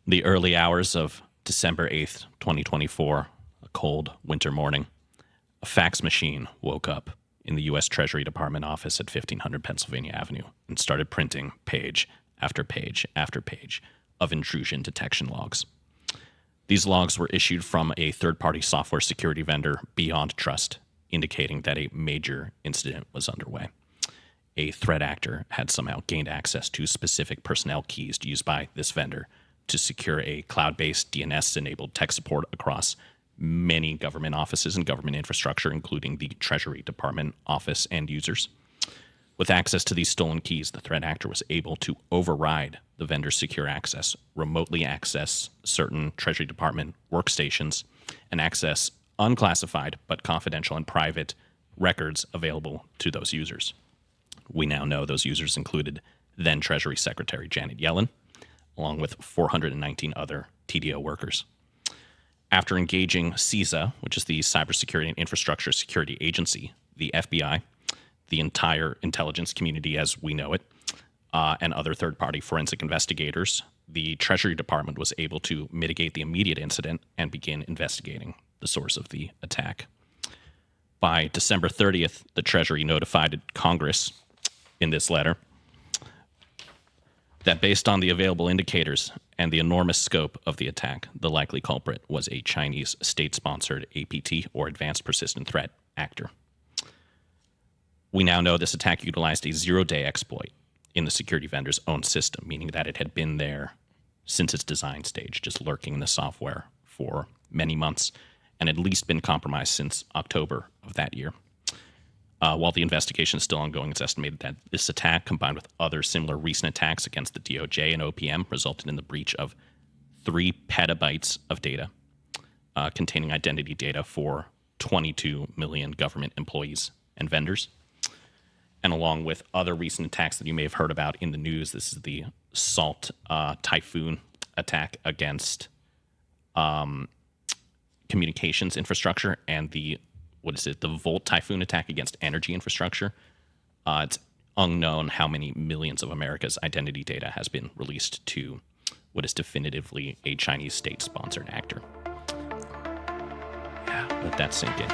The early hours of December 8th, 2024, a cold winter morning, a fax machine woke up in the U.S. Treasury Department office at 1500 Pennsylvania Avenue and started printing page after page after page of intrusion detection logs. These logs were issued from a third-party software security vendor, Beyond Trust, indicating that a major incident was underway. A threat actor had somehow gained access to specific personnel keys used by this vendor to secure a cloud-based DNS-enabled tech support across many government offices and government infrastructure, including the Treasury Department office and users. With access to these stolen keys, the threat actor was able to override the vendor's secure access, remotely access certain Treasury Department workstations, and access unclassified but confidential and private records available to those users. We now know those users included then Treasury Secretary Janet Yellen, along with 419 other TDO workers. After engaging CISA, which is the Cybersecurity and Infrastructure Security Agency, the FBI, the entire intelligence community as we know it, and other third-party forensic investigators, the Treasury Department was able to mitigate the immediate incident and begin investigating the source of the attack. By December 30th, the Treasury notified Congress in this letter that based on the available indicators and the enormous scope of the attack, the likely culprit was a Chinese state-sponsored APT, or Advanced Persistent Threat actor. We now know this attack utilized a zero-day exploit in the security vendor's own system, meaning that it had been there since its design stage, just lurking in the software for many months, and at least been compromised since October of that year. While the investigation is still ongoing, it's estimated that this attack, combined with other similar recent attacks against the DOJ and OPM, resulted in the breach of 3 petabytes of data containing identity data for 22 million government employees and vendors. And along with other recent attacks that you may have heard about in the news, this is the Salt Typhoon attack against communications infrastructure and the Volt Typhoon attack against energy infrastructure. It's unknown how many millions of America's identity data has been released to what is definitively a Chinese state-sponsored actor. Yeah, let that sink in.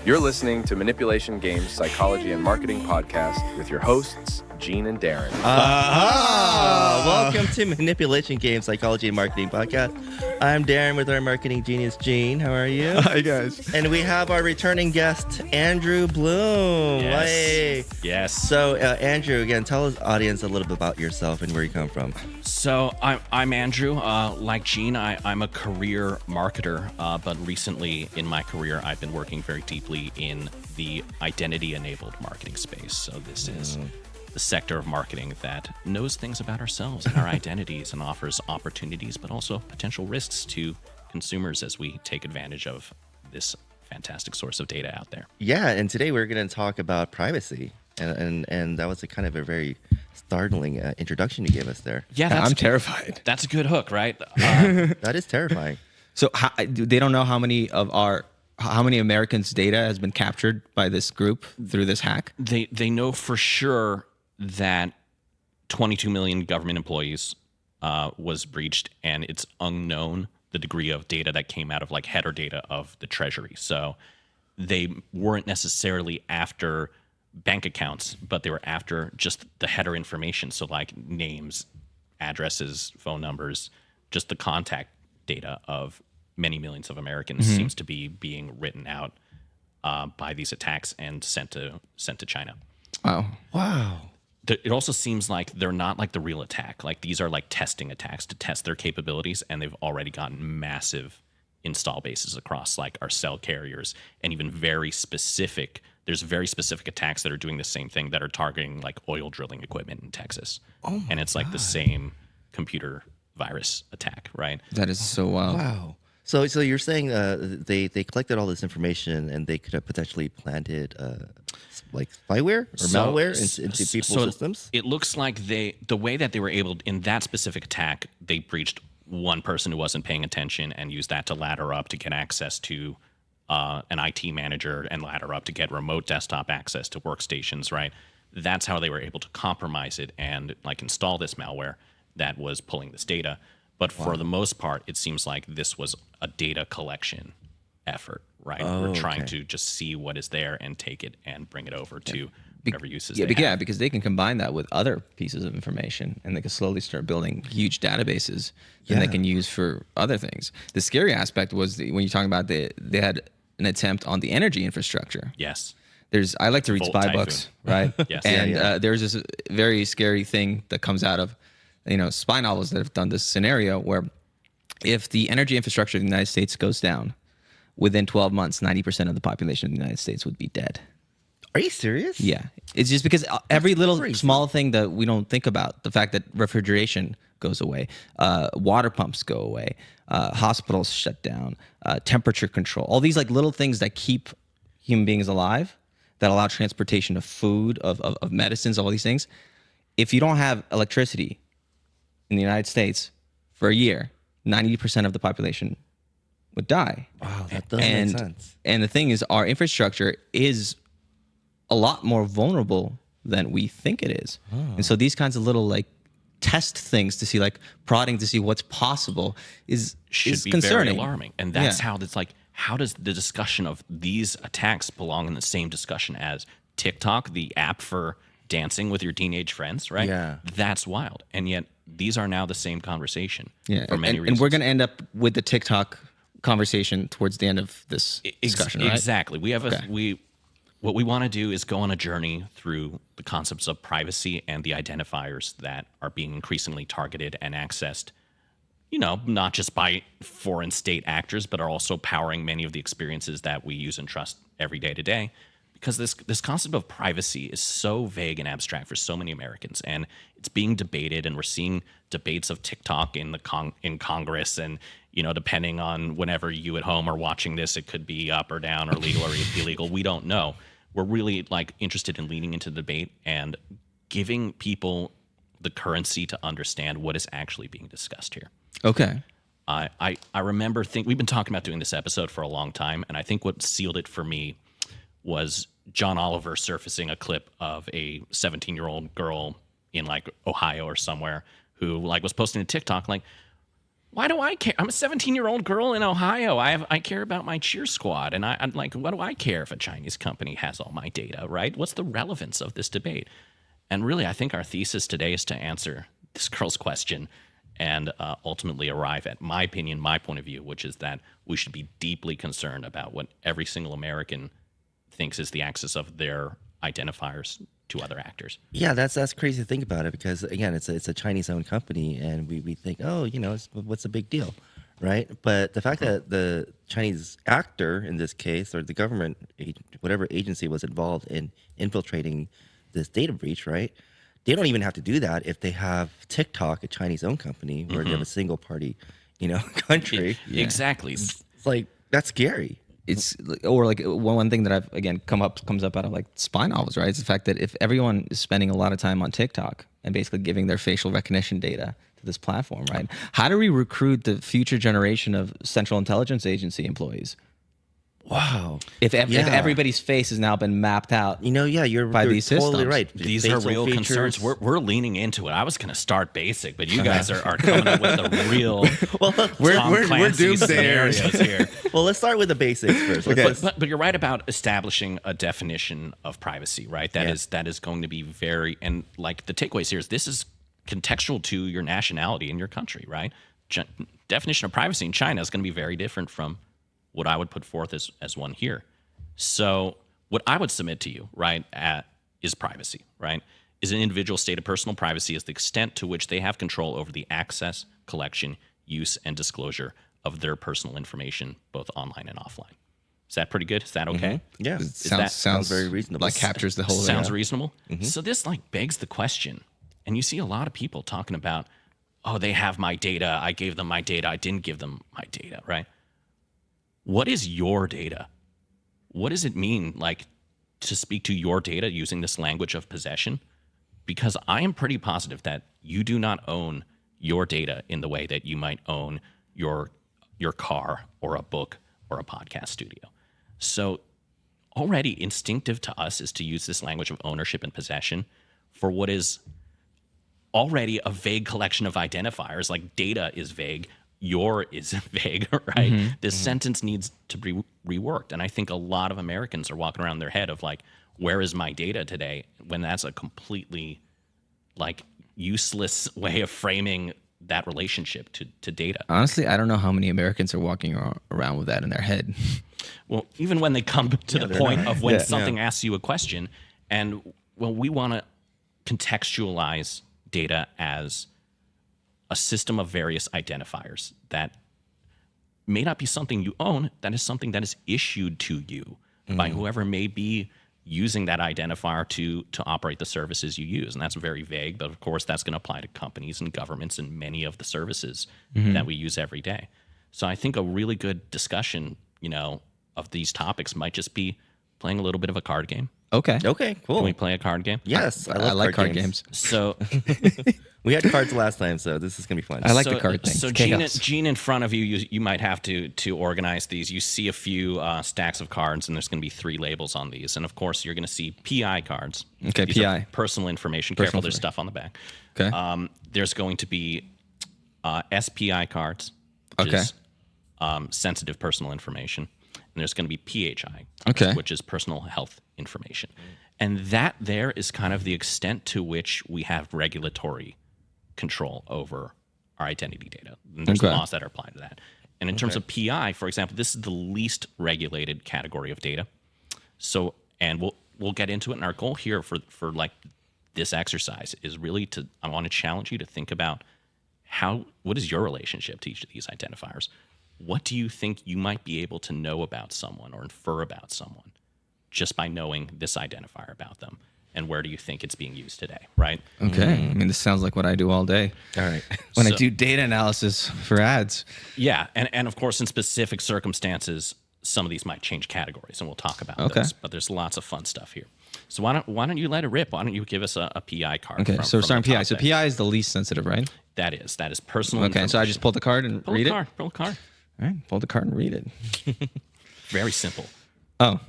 You're listening to Manipulation Games Psychology and Marketing Podcast with your hosts, Gene and Darren. Welcome to Manipulation Games Psychology and Marketing Podcast. I'm Darren with our marketing genius, Gene. How are you? Hi, guys. And we have our returning guest, Andrew Bloom. Yes. Hey. Yes. So, Andrew, again, tell the audience a little bit about yourself and where you come from. So I'm Andrew. Like Gene, I'm a career marketer, but recently in my career, I've been working very deeply in the identity-enabled marketing space. So this is the sector of marketing that knows things about ourselves and our identities and offers opportunities, but also potential risks to consumers as we take advantage of this fantastic source of data out there. Yeah, and today we're going to talk about privacy. And that was a kind of a very startling introduction you gave us there. Yeah, I'm terrified. That's a good hook, right? That is terrifying. So they don't know how many Americans' data has been captured by this group through this hack? They know for sure that 22 million government employees was breached, and it's unknown the degree of data that came out of like header data of the Treasury. So they weren't necessarily after bank accounts, but they were after just the header information. So like names, addresses, phone numbers, just the contact data of many millions of Americans seems to be being written out by these attacks and sent to China. Wow. It also seems like they're not like the real attack. Like these are like testing attacks to test their capabilities, and they've already gotten massive install bases across like our cell carriers and even there's very specific attacks that are doing the same thing that are targeting like oil drilling equipment in Texas. And it's like the same computer virus attack, right? That is so wild. Wow. So you're saying they collected all this information and they could have potentially planted like spyware or malware into people's systems? It looks like the way that they were able in that specific attack, they breached one person who wasn't paying attention and used that to ladder up to get access to an IT manager and ladder up to get remote desktop access to workstations, right? That's how they were able to compromise it and like install this malware that was pulling this data. But for the most part, it seems like this was a data collection effort, right? We're trying to just see what is there and take it and bring it over to whatever uses they have. Because they can combine that with other pieces of information, and they can slowly start building huge databases that they can use for other things. The scary aspect was when you're talking about they had an attempt on the energy infrastructure. Yes. I like to read Volt spy typhoon. books, right? Yes. And there's this very scary thing that comes out of spy novels that have done this scenario where if the energy infrastructure of the United States goes down, within 12 months, 90% of the population of the United States would be dead. Are you serious? Yeah. It's just because every little small thing that we don't think about, the fact that refrigeration goes away, water pumps go away, hospitals shut down, temperature control, all these like little things that keep human beings alive, that allow transportation of food, of medicines, all these things. If you don't have electricity in the United States for a year, 90% of the population would die. Wow, that does make sense. And the thing is, our infrastructure is a lot more vulnerable than we think it is. And so these kinds of little like test things to see, like prodding to see what's possible should be concerning. very alarming. And that's how it's like, how does the discussion of these attacks belong in the same discussion as TikTok, the app for dancing with your teenage friends, right? Yeah. That's wild. And yet these are now the same conversation Yeah, for many reasons. and we're going to end up with the TikTok conversation towards the end of this discussion, right? Exactly. We have what we want to do is go on a journey through the concepts of privacy and the identifiers that are being increasingly targeted and accessed, not just by foreign state actors, but are also powering many of the experiences that we use and trust every day to day. Because this concept of privacy is so vague and abstract for so many Americans, and it's being debated, and we're seeing debates of TikTok in Congress, and depending on whenever you at home are watching this, it could be up or down or legal or illegal. We don't know. We're really interested in leaning into the debate and giving people the currency to understand what is actually being discussed here. Okay. I remember we've been talking about doing this episode for a long time, and I think what sealed it for me was John Oliver surfacing a clip of a 17-year-old girl in Ohio or somewhere who was posting to TikTok why do I care? I'm a 17-year-old girl in Ohio. I care about my cheer squad, and I'm like, what do I care if a Chinese company has all my data, right? What's the relevance of this debate? And really, I think our thesis today is to answer this girl's question and ultimately arrive at my opinion, my point of view, which is that we should be deeply concerned about what every single American thinks is the access of their identifiers to other actors. Yeah, that's crazy to think about it because again, it's a Chinese-owned company, and we think, what's the big deal, right? But the fact that the Chinese actor in this case, or the government, whatever agency was involved in infiltrating this data breach, right? They don't even have to do that if they have TikTok, a Chinese-owned company, where they have a single-party, country. Exactly. It's like that's scary. It's one thing that comes up out of spy novels, right? It's the fact that if everyone is spending a lot of time on TikTok and basically giving their facial recognition data to this platform, right? How do we recruit the future generation of Central Intelligence Agency employees? Wow. If everybody's face has now been mapped out, you're these totally systems. right. These are Facial real features. concerns. We're leaning into it. I was going to start basic, but you guys are coming up with the real we're doomsayers scenarios here. Well, let's start with the basics first. But you're right about establishing a definition of privacy, right? That is going to be very, and the takeaways here is this is contextual to your nationality and your country, right? Definition of privacy in China is going to be very different from what I would put forth as one here. So what I would submit to you, right, is privacy, right? Is an individual state of personal privacy is the extent to which they have control over the access, collection, use, and disclosure of their personal information, both online and offline. Is that pretty good? Is that okay? Mm-hmm. Yeah. Sounds very reasonable. Captures the whole thing. Sounds reasonable. Mm-hmm. So this begs the question, and you see a lot of people talking about, oh, they have my data. I gave them my data. I didn't give them my data, right? what is your data? What does it mean, like, to speak to your data using this language of possession? Because I am pretty positive that you do not own your data in the way that you might own your car or a book or a podcast studio. So already instinctive to us is to use this language of ownership and possession for what is already a vague collection of identifiers. Like data is vague, your is vague, right? This sentence needs to be reworked. And I think a lot of Americans are walking around their head of like, where is my data today? When that's a completely like useless way of framing that relationship to data. Honestly, I don't know how many Americans are walking around with that in their head. Well, even when they come to the point of when something asks you a question, and well, we want to contextualize data as a system of various identifiers that may not be something you own, that is something that is issued to you by whoever may be using that identifier to operate the services you use. And that's very vague, but of course that's going to apply to companies and governments and many of the services that we use every day. So I think a really good discussion, of these topics might just be playing a little bit of a card game. Okay. Okay, cool. Can we play a card game? Yes, I like card games. So We had cards last time, so this is gonna be fun. I like the card thing. So It's Gene, in front of you, you might have to organize these. You see a few stacks of cards, and there's going to be 3 labels on these. And of course, you're going to see PI cards. Okay, These are PI. personal information. Personal Careful, there's stuff on the back. Okay. There's going to be SPI cards, which is sensitive personal information. And there's going to be PHI, Okay. which is personal health information. And that there is kind of the extent to which we have regulatory control over our identity data. And there's Okay. laws that are applied to that. And in terms of PI, for example, this is the least regulated category of data. So, and we'll get into it. And our goal here for like this exercise is really I want to challenge you to think about what is your relationship to each of these identifiers? What do you think you might be able to know about someone or infer about someone just by knowing this identifier about them? And where do you think it's being used today, right? Okay. I mean, this sounds like what I do all day. All right. When I do data analysis for ads. Yeah, and of course, in specific circumstances, some of these might change categories, and we'll talk about Okay. those. But there's lots of fun stuff here. So why don't you let it rip? Why don't you give us a PI card? Okay, so from starting the PI. top So there? PI is the least sensitive, right? That is personal. Okay, so I just pull the card and read it? Pull a card. All right, pull the card and read it. Very simple. Oh,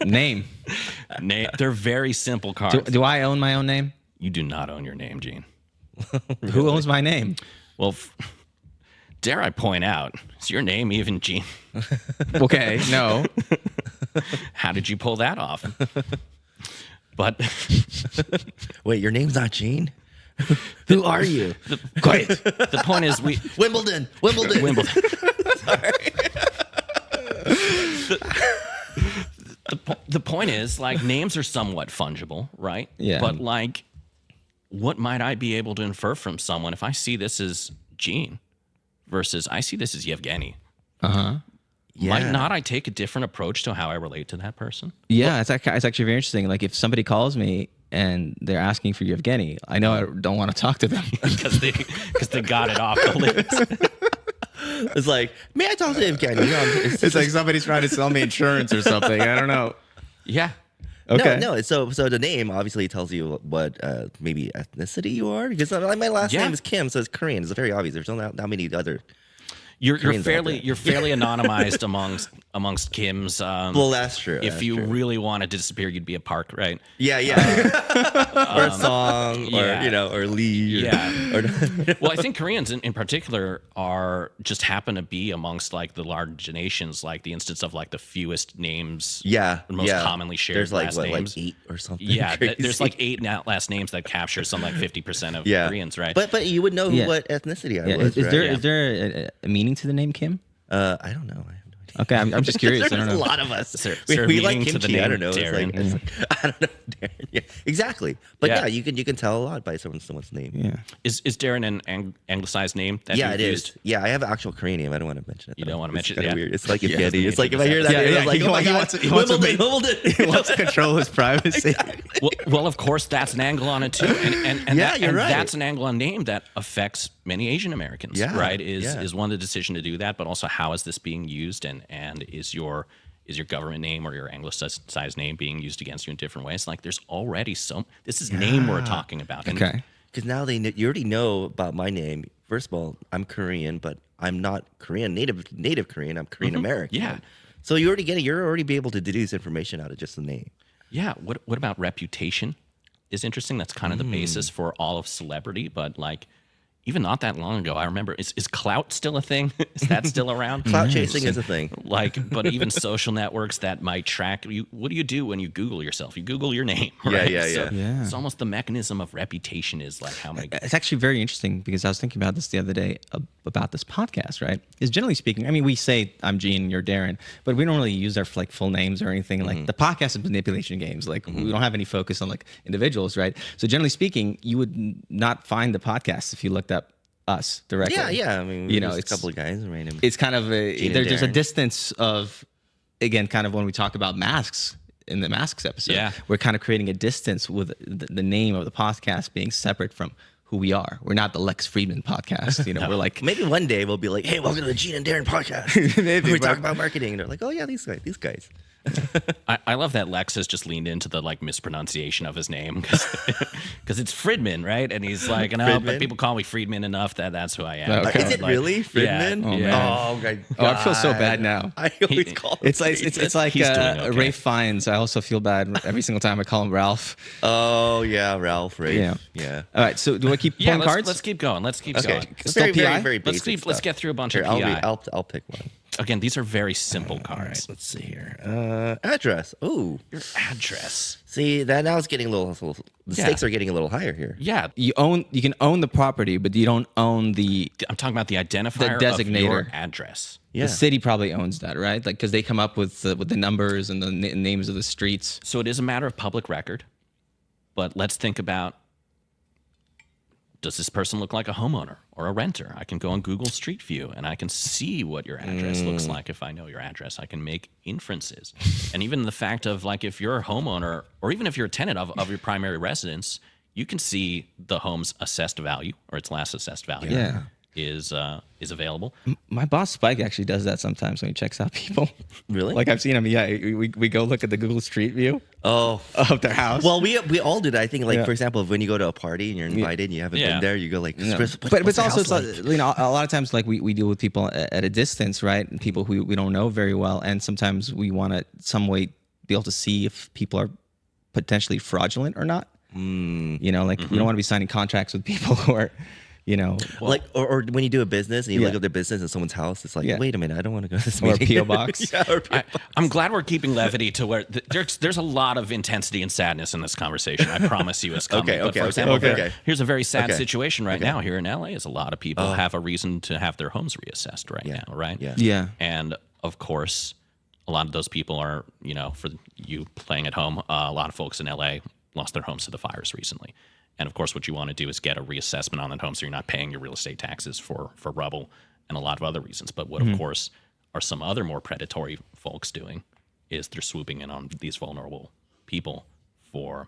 name. They're very simple cards. Do I own my own name? You do not own your name, Gene. Who owns my name? Well, dare I point out, is your name even Gene? Okay, no. How did you pull that off? But Wait, your name's not Gene? Who are you? quiet. The point is, Wimbledon. Wimbledon. The point is, like, names are somewhat fungible, right? Yeah. But like, what might I be able to infer from someone if I see this as Gene versus I see this as Yevgeny? Might not I take a different approach to how I relate to that person? Yeah, it's actually very interesting. Like if somebody calls me and they're asking for Yevgeny, I know I don't want to talk to them. Because they got it off the list. It's like, may I talk to him, Kenny? It's like somebody's trying to sell me insurance or something. I don't know. Yeah. Okay. No. So the name obviously tells you what maybe ethnicity you are. Because my last name is Kim, so it's Korean. It's very obvious. There's not that many other. You're Koreans out fairly there. anonymized amongst Kims. Well, that's true. If you really wanted to disappear, you'd be a Park, right? Yeah. Or a song, yeah. or Lee. Well, I think Koreans in particular just happen to be amongst like the large nations, like the instance of like the fewest names. Most commonly shared There's like last what, names. like 8 or something. Yeah, crazy. there's like 8 last names that capture some like 50% of Koreans, right? But you would know what ethnicity I was. Is right? there a meaning to the name Kim? I don't know. I have no idea. Okay, I'm just curious. There's I don't a know. lot of us. Is there a we like meaning to the kimchi. I name don't know. Darren? It's like, I don't know. Darren. Yeah, exactly. But Yeah. you can tell a lot by someone's name. Yeah. Is Darren an anglicized name that Yeah, you've it used? is. Yeah, I have an actual Korean name. I don't want to mention it. You don't want to mention It's it? kind of Yeah. weird. It's like Yeah, Yevgeny. It's like if I it's hear that name, I'm like, he oh my God, wants to make- Wimbledon. He wants to control his privacy. Well, of course, that's an angle on it too, and Yeah, you're right. That's an angle on name that affects many Asian Americans, Yeah, right? Is yeah. is one the decision to do that, but also how is this being used, and is your government name or your anglicized name being used against you in different ways? Like, there's already this is name we're talking about. And Okay. Because now you already know about my name. First of all, I'm Korean, but I'm not Korean native Korean. I'm Korean American. Yeah. So you're already be able to deduce information out of just the name. Yeah. What about reputation is interesting. That's kind of the basis for all of celebrity, but like even not that long ago, I remember, is clout still a thing? Is that still around? Clout chasing is a thing. Like, but even social networks that might track you. What do you do when you Google yourself? You Google your name, right? Yeah. Yeah. It's almost the mechanism of reputation is like how many. It's actually very interesting because I was thinking about this the other day about this podcast, right? Is generally speaking, I mean, we say I'm Gene, you're Darren, but we don't really use our like full names or anything. Like the podcast is manipulation games. Like we don't have any focus on like individuals, right? So generally speaking, you would not find the podcast if you looked up us directly. Yeah. I mean, You know, just a it's- couple of guys random. It's kind of Gene and there's a Darren. distance of, again, kind of when we talk about masks in the masks episode, Yeah. we're kind of creating a distance with the name of the podcast being separate from who we are. We're not the Lex Friedman podcast. You know, we're like, Maybe one day we'll be like, "Hey, welcome to the Gene and Darren podcast." Maybe, we but- talk about marketing, and they're like, "Oh yeah, these guys." I love that Lex has just leaned into the like mispronunciation of his name because it's Friedman, right? And he's like, no, Friedman? but people call me Friedman enough that's who I am. Okay. Is it Like, really Friedman? Yeah. Oh my God. oh, I feel so bad now. I always call him. It's like it's like He's doing okay. Rafe Fiennes. I also feel bad every single time I call him Ralph. Oh yeah, Ralph. Right. Yeah. Yeah. All right. So do I keep Yeah, pulling cards? let's keep going. Let's keep Okay. going. Still Very, PI? very Let's basic let's stuff. get through a bunch Here, of I'll, PI. I'll pick one. Again, these are very simple All cards. right, let's see here. Address. Oh, Your address. see that now it's getting a little. The Yeah. stakes are getting a little higher here. Yeah, You can own the property, but you don't own the I'm talking about the identifier The of your designator. address. Yeah. The city probably owns that, right? Like because they come up with the numbers and the names of the streets. So it is a matter of public record. But let's think about, does this person look like a homeowner or a renter? I can go on Google Street View and I can see what your address looks like. If I know your address, I can make inferences. And even the fact of like, if you're a homeowner or even if you're a tenant of your primary residence, you can see the home's assessed value or its last assessed value Yeah. is available. My boss Spike actually does that sometimes when he checks out people. Really? Like I've seen him. Yeah, we go look at the Google Street View Oh. of their house. Well, we all do that. I think, like Yeah. for example, when you go to a party and you're invited and you haven't Yeah. been there, you go like, No. "What's but the it's also house it's like, you know, a lot of times like we deal with people at a distance, right? And people who we don't know very well, and sometimes we want to some way be able to see if people are potentially fraudulent or not. You know, like we don't want to be signing contracts with people who are, you know, like, or when you do a business and you Yeah. look at their business in someone's house, it's like, Yeah. wait a minute, I don't want to go to this Or a meeting. P.O. box. Yeah, or a P.O. I'm glad we're keeping levity to where there's a lot of intensity and sadness in this conversation. I promise you, as coming. Okay, But okay, for okay, example, okay. here's a very sad Okay. situation right now here in LA. Is a lot of people have a reason to have their homes reassessed right now, right? Yeah. Yeah. And of course, a lot of those people are, you know, for you playing at home, a lot of folks in LA lost their homes to the fires recently. And of course, what you want to do is get a reassessment on that home so you're not paying your real estate taxes for rubble and a lot of other reasons. But what, of course, are some other more predatory folks doing is they're swooping in on these vulnerable people for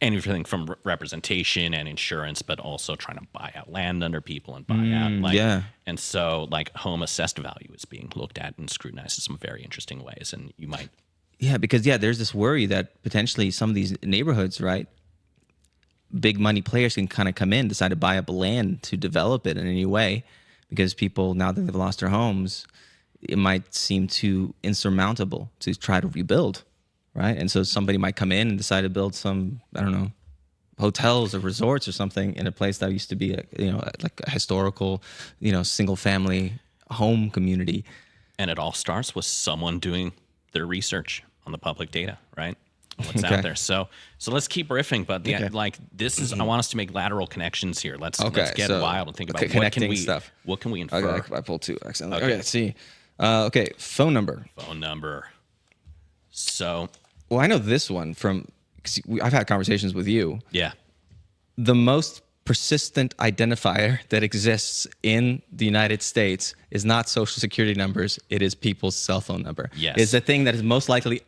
anything from representation and insurance, but also trying to buy out land under people and buy out. Like, yeah. And so, like, home assessed value is being looked at and scrutinized in some very interesting ways. And you might. Yeah, because there's this worry that potentially some of these neighborhoods, right, big money players can kind of come in, decide to buy up land to develop it in any way, because people, now that they've lost their homes, it might seem too insurmountable to try to rebuild, right? And so somebody might come in and decide to build some, I don't know, hotels or resorts or something in a place that used to be like a historical, single family home community. And it all starts with someone doing their research on the public data, right? What's Okay. out there. So let's keep riffing, but like this is, I want us to make lateral connections here. Let's get so- wild and think about okay, what can connecting we stuff. what can we infer? Okay, I pulled two accidentally. Okay, let's see. Okay, phone number. Phone number. So Well, I know this one from, because I've had conversations with you. yeah. The most persistent identifier that exists in the United States is not social security numbers, it is people's cell phone number. Yes. It's the thing that is most likely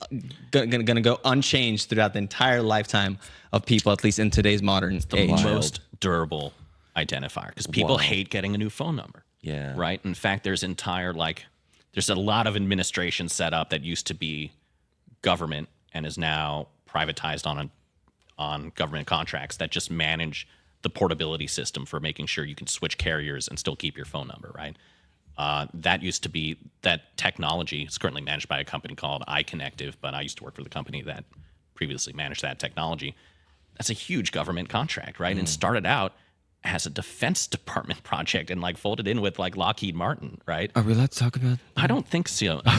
going to go unchanged throughout the entire lifetime of people, at least in today's modern age. Most durable identifier because people hate getting a new phone number. Yeah. Right. In fact, there's a lot of administration set up that used to be government and is now privatized on government contracts that just manage the portability system for making sure you can switch carriers and still keep your phone number, right? That used to be that technology. It's currently managed by a company called iConnective, but I used to work for the company that previously managed that technology. That's a huge government contract, right? And started out as a Defense Department project and like folded in with like Lockheed Martin, right? Are we allowed to talk about? I don't think so. I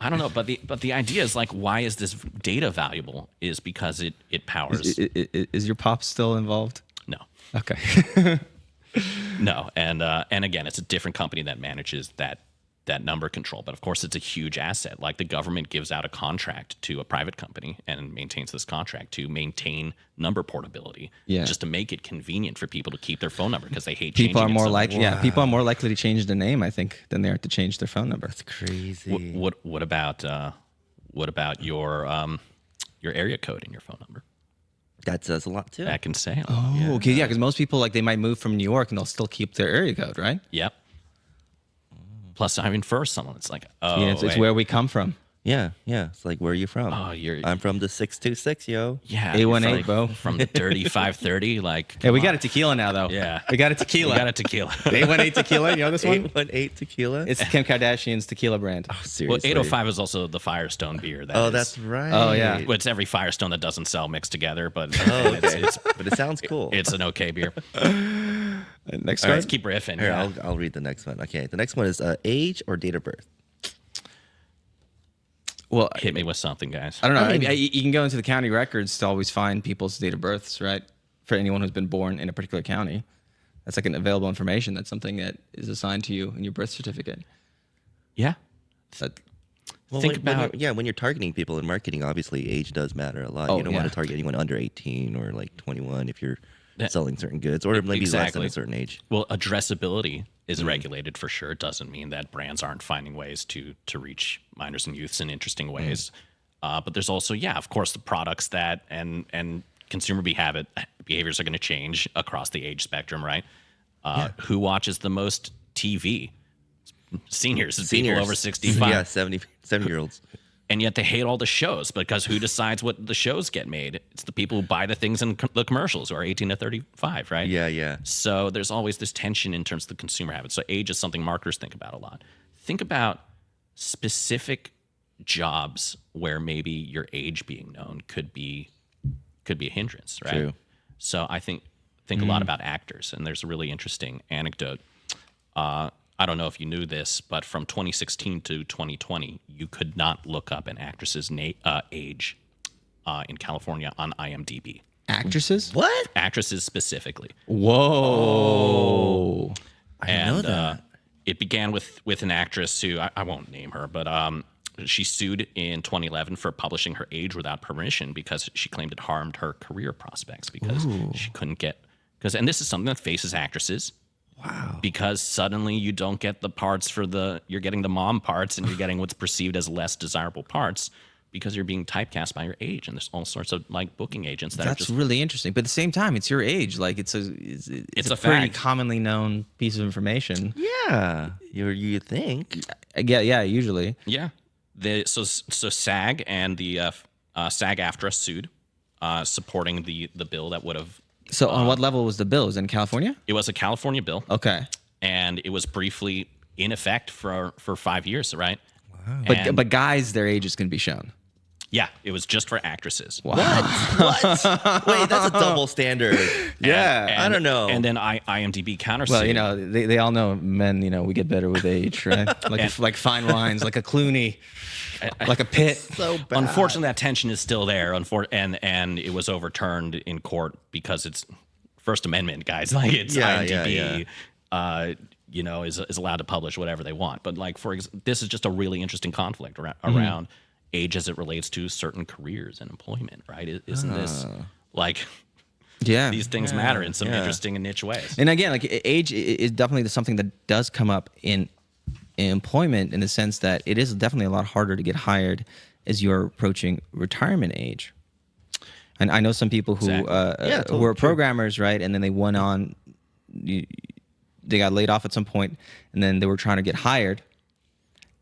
don't know. But the idea is like, why is this data valuable? Is because it powers. Is your pop still involved? No. Okay. No, and again, it's a different company that manages that number control. But of course, it's a huge asset. Like the government gives out a contract to a private company and maintains this contract to maintain number portability, just to make it convenient for people to keep their phone number because they hate People are changing it more so likely. much. Yeah, people are more likely to change the name, I think, than they are to change their phone number. That's crazy. What about your area code in your phone number? That says a lot too. That can say. Oh, okay, yeah, because most people like they might move from New York and they'll still keep their area code, right? Yep. Plus, I mean, for someone, it's like, It's wait. where we come from. Yeah. It's like, where are you from? Oh, I'm from the 626, yo. Yeah, A18, bro. From the dirty 530, like. Hey, we got a tequila now, though. Yeah. We got a tequila. We got a tequila. A18 tequila. You know this one? 818 tequila. It's Kim Kardashian's tequila brand. Oh, Well, seriously. 805 is also the Firestone beer. That's right. Oh, yeah. Well, it's every Firestone that doesn't sell mixed together, but But it sounds cool. it's an okay beer. Next All right, one. let's keep riffing. Here, Yeah. I'll read the next one. Okay, the next one is age or date of birth. Well, Hit me with something, guys. I don't know. I mean- You can go into the county records to always find people's date of births, right? For anyone who's been born in a particular county. That's like an available information. That's something that is assigned to you in your birth certificate. Yeah. That, Think about when you're targeting people in marketing, obviously age does matter a lot. Oh, You don't want yeah. to target anyone under 18 or like 21 if you're selling certain goods, or maybe less than Exactly. a certain age. Well, addressability is regulated for sure. It doesn't mean that brands aren't finding ways to reach minors and youths in interesting ways. But there's also, of course, the products that and consumer behaviors are going to change across the age spectrum, right? Who watches the most TV? Seniors, people over 65. Yeah, 70-year-olds. And yet they hate all the shows because who decides what the shows get made? It's the people who buy the things in the commercials who are 18 to 35, right? Yeah. So there's always this tension in terms of the consumer habits. So age is something marketers think about a lot. Think about specific jobs where maybe your age being known could be a hindrance, right? True. So I think a lot about actors, and there's a really interesting anecdote. I don't know if you knew this, but from 2016 to 2020, you could not look up an actress's age in California on IMDb. actresses? What? Actresses specifically. Whoa. I didn't know that. It began with an actress who I won't name her, but she sued in 2011 for publishing her age without permission because she claimed it harmed her career prospects because she couldn't get and this is something that faces actresses. Wow. Because suddenly you don't get the parts you're getting the mom parts and you're getting what's perceived as less desirable parts because you're being typecast by your age. And there's all sorts of like booking agents that are That's just really interesting. But at the same time, it's your age. Like it's a a pretty fact. commonly known piece of information. Yeah. You think. Yeah, usually. Yeah. So SAG and the SAG-AFTRA sued, supporting the bill that would have. So on what level was the bill? Was it in California? It was a California bill, Okay. and it was briefly in effect for 5 years, right? Wow. But guys, their ages can be shown. Yeah, it was just for actresses. What? Wait, that's a double standard. Yeah. I don't know. And then IMDb countersued. Well, you know, they all know men, we get better with age, right? Like fine wines, like a Clooney, like a Pitt. So bad. Unfortunately, that tension is still there. And it was overturned in court because it's First Amendment, guys. Like it's IMDb. Is allowed to publish whatever they want. But like this is just a really interesting conflict around age as it relates to certain careers and employment, right? Isn't this like Yeah. these things matter in some interesting and niche ways? And again, like age is definitely something that does come up in employment in the sense that it is definitely a lot harder to get hired as you're approaching retirement age. And I know some people who Exactly. who are programmers, right? And then they went on they got laid off at some point, and then they were trying to get hired.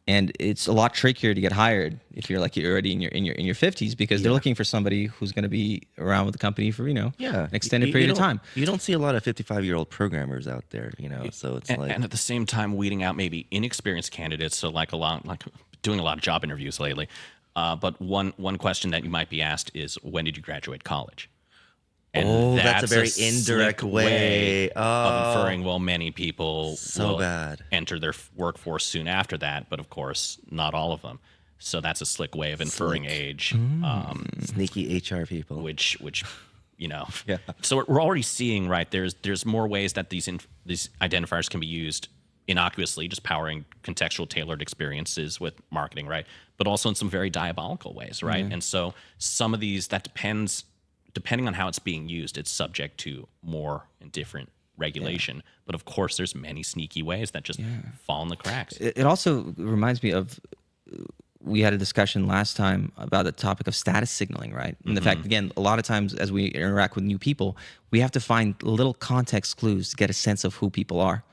And it's a lot trickier to get hired if you're already in your 50s, because they're looking for somebody who's going to be around with the company for an extended period of time. You don't see a lot of 55-year-old programmers out there, So it's and at the same time weeding out maybe inexperienced candidates. So doing a lot of job interviews lately. But one question that you might be asked is, when did you graduate college? And that's a very indirect way of inferring, well, many people will bad. enter their workforce soon after that, but of course, not all of them. So that's a slick way of inferring age. Sneaky HR people. Which Yeah. So we're already seeing, right, there's more ways that these identifiers can be used innocuously, just powering contextual tailored experiences with marketing, right? But also in some very diabolical ways, right? And so some of these, that depending on how it's being used, it's subject to more and different regulation. But of course, there's many sneaky ways that just fall in the cracks. It also reminds me of, we had a discussion last time about the topic of status signaling, right? And the fact, again, a lot of times as we interact with new people, we have to find little context clues to get a sense of who people are.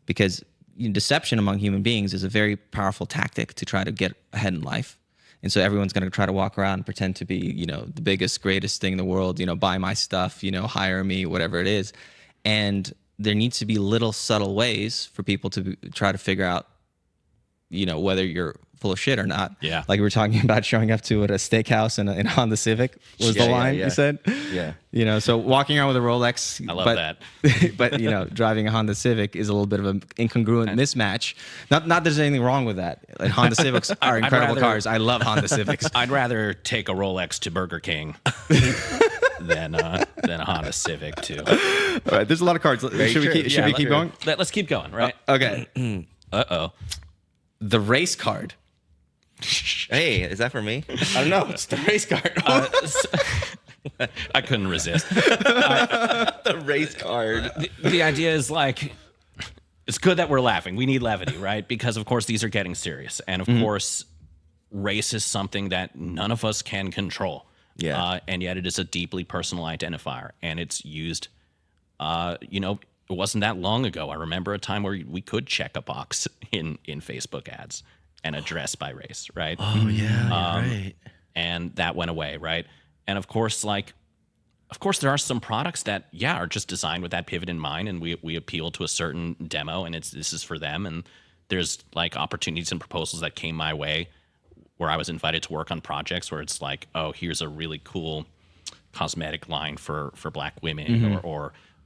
Because deception among human beings is a very powerful tactic to try to get ahead in life. And so everyone's going to try to walk around and pretend to be, the biggest, greatest thing in the world, buy my stuff, hire me, whatever it is. And there needs to be little subtle ways for people to try to figure out, whether you're full of shit or not. Yeah. Like we were talking about showing up to at a steakhouse in a Honda Civic was the line you said. Yeah. So walking around with a Rolex. I love that. But, driving a Honda Civic is a little bit of an incongruent mismatch. Not that there's anything wrong with that. Like, Honda Civics are incredible cars. I love Honda Civics. I'd rather take a Rolex to Burger King than a Honda Civic too. All right, there's a lot of cards. Should we keep going? Let's keep going, right? Okay. Uh-oh. The race card. Hey, is that for me? I don't know. It's the race card. I couldn't resist. The race card. The idea is it's good that we're laughing. We need levity, right? Because of course these are getting serious, and of course, race is something that none of us can control. Yeah. And yet it is a deeply personal identifier, and it's used. It wasn't that long ago. I remember a time where we could check a box in Facebook ads and address by race, right? Oh yeah, you're right. And that went away, right? And of course, there are some products that are just designed with that pivot in mind, and we appeal to a certain demo, and this is for them. And there's opportunities and proposals that came my way where I was invited to work on projects where it's here's a really cool cosmetic line for Black women,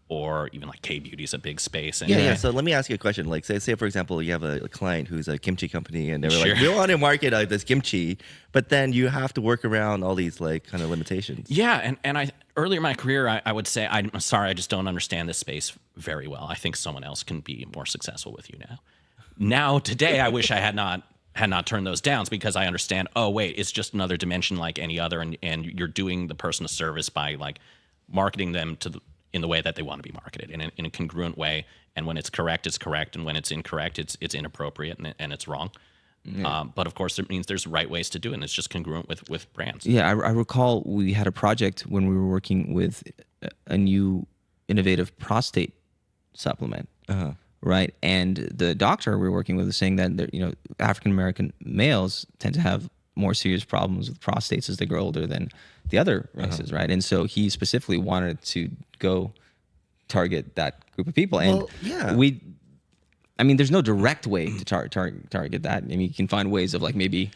or even K-beauty is a big space. And So let me ask you a question. Say for example, you have a client who's a kimchi company, and they're Sure. we want to market this kimchi, but then you have to work around all these kind of limitations. Yeah, and I earlier in my career, I would say, I'm sorry, I just don't understand this space very well. I think someone else can be more successful with you now. Now, today, I wish I had not turned those down, because I understand, oh, wait, it's just another dimension like any other, and you're doing the person a service by marketing them in the way that they want to be marketed, in a congruent way. And when it's correct, it's correct. And when it's incorrect, it's inappropriate and it's wrong. But of course, it means there's right ways to do it, and it's just congruent with brands. Yeah, I recall we had a project when we were working with a new innovative prostate supplement, right? And the doctor we were working with was saying that African American males tend to have more serious problems with prostates as they grow older than the other races, right? And so he specifically wanted to go target that group of people. And there's no direct way to target that. I mean, you can find ways of maybe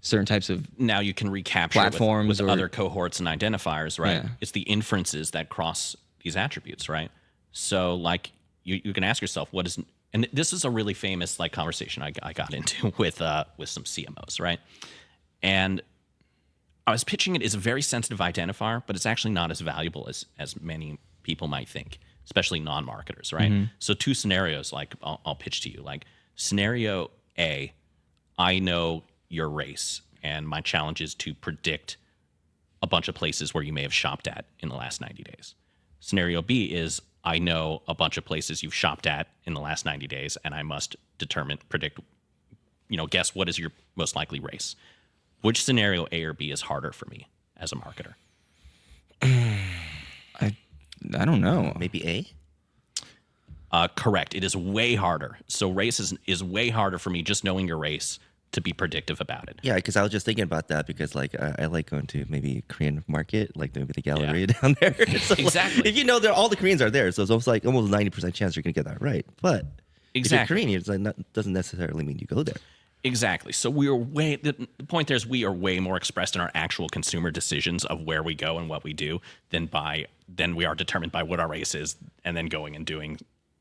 certain types of now you can recapture platforms with other cohorts and identifiers, right? Yeah. It's the inferences that cross these attributes, right? So you can ask yourself, what is, and this is a really famous conversation I got into with some CMOs, right? And I was pitching it as a very sensitive identifier, but it's actually not as valuable as many people might think, especially non-marketers, right? So two scenarios I'll pitch to you. Scenario A, I know your race, and my challenge is to predict a bunch of places where you may have shopped at in the last 90 days. Scenario B is, I know a bunch of places you've shopped at in the last 90 days, and I must predict, guess what is your most likely race. Which scenario, A or B, is harder for me as a marketer? I don't know. Maybe A? Correct. It is way harder. So race is way harder for me, just knowing your race, to be predictive about it. Yeah, because I was just thinking about that because like I like going to maybe Korean market, like maybe the gallery down there. So Exactly. If you know all the Koreans are there, so it's almost like almost 90% chance you're gonna get that right. But if you're Korean, it's like doesn't necessarily mean you go there. Exactly. So the point there is we are way more expressed in our actual consumer decisions of where we go and what we do than we are determined by what our race is and then going and doing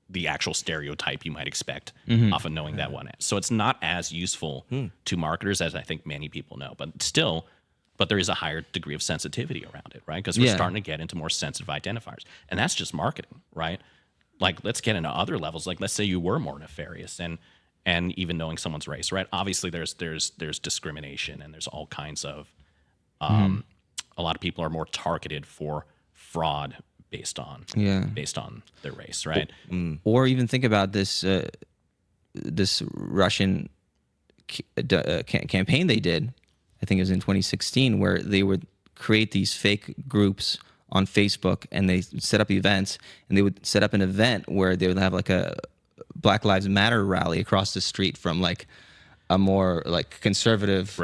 the actual stereotype you might expect off of knowing that one. So it's not as useful to marketers as I think many people know, but there is a higher degree of sensitivity around it, right? Because we're starting to get into more sensitive identifiers, and that's just marketing, right? Like, let's get into other levels. Like, let's say you were more nefarious and even knowing someone's race, right? Obviously, there's discrimination, and there's all kinds of a lot of people are more targeted for fraud based on their race, right? Or even think about this this Russian campaign they did. I think it was in 2016, where they would create these fake groups on Facebook, and they set up events, and they would set up an event where they would have like a Black Lives Matter rally across the street from like a more like conservative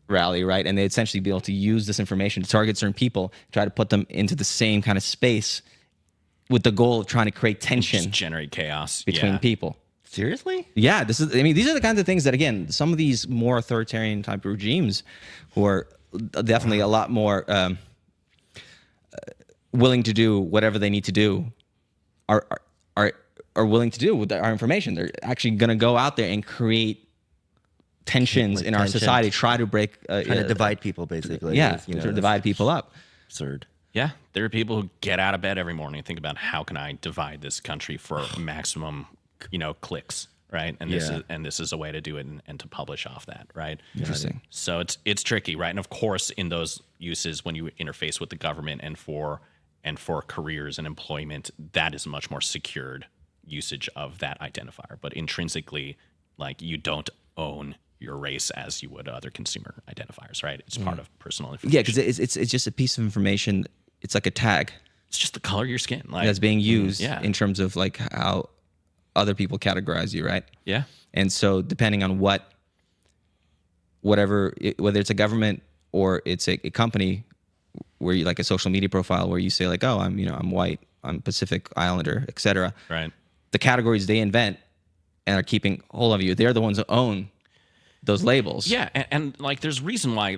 rally, right? And they'd essentially be able to use this information to target certain people, try to put them into the same kind of space with the goal of trying to create tension, just generate chaos between people. Seriously? Yeah, these are the kinds of things that, again, some of these more authoritarian type regimes who are definitely a lot more willing to do whatever they need to do are willing to do with our information. They're actually going to go out there and create tensions in our society, try to break, trying to divide people, basically. To divide people up. Absurd. Yeah, there are people who get out of bed every morning and think about how can I divide this country for maximum, clicks, right? And this is a way to do it and to publish off that, right? Interesting. So it's tricky, right? And of course, in those uses, when you interface with the government and for careers and employment, that is a much more secured usage of that identifier. But intrinsically, like, you don't own your race as you would other consumer identifiers, right? It's part of personal information. Yeah, because it's just a piece of information. It's like a tag. It's just the color of your skin, like, that's being used in terms of like how other people categorize you, right? Yeah. And so depending on whether it's a government or it's a company, where you like a social media profile where you say like, oh, I'm white, I'm Pacific Islander, etc. Right. The categories they invent and are keeping hold of you, they're the ones that own those labels. Yeah, and like, there's reason why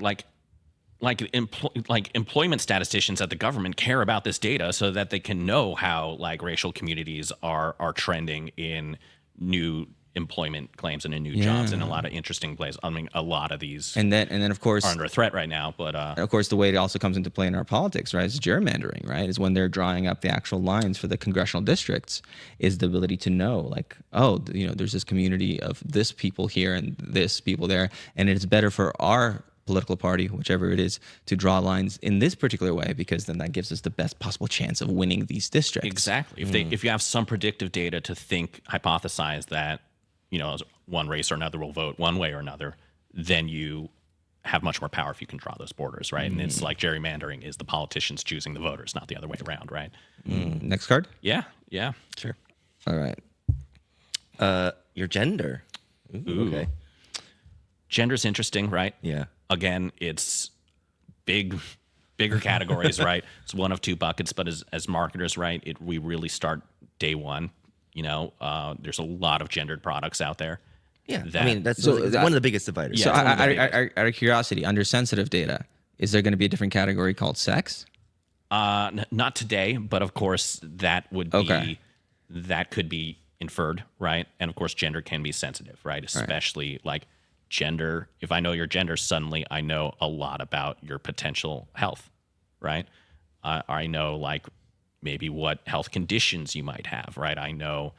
employment statisticians at the government care about this data so that they can know how like racial communities are trending in new employment claims and in new jobs in a lot of interesting places. I mean, a lot of these and then of course are under threat right now. But of course, the way it also comes into play in our politics, right, is gerrymandering, right? Is when they're drawing up the actual lines for the congressional districts, is the ability to know, like, oh, there's this community of this people here and this people there, and it's better for our political party, whichever it is, to draw lines in this particular way, because then that gives us the best possible chance of winning these districts. Exactly. If you have some predictive data to hypothesize that one race or another will vote one way or another, then you have much more power if you can draw those borders, right? And it's like gerrymandering is the politicians choosing the voters, not the other way around, right? Next card? Yeah. Sure. All right. Your gender. Ooh. Okay. Gender's interesting, right? Yeah. Again, it's bigger categories, right? It's one of two buckets, but as marketers, right, we really start day one. There's a lot of gendered products out there. Yeah, that's one of the biggest dividers. So, out of curiosity, under sensitive data, is there going to be a different category called sex? Not today, but of course that would be that could be inferred, right? And of course, gender can be sensitive, right? Especially like gender. If I know your gender, suddenly I know a lot about your potential health, right? I know like maybe what health conditions you might have, right? I know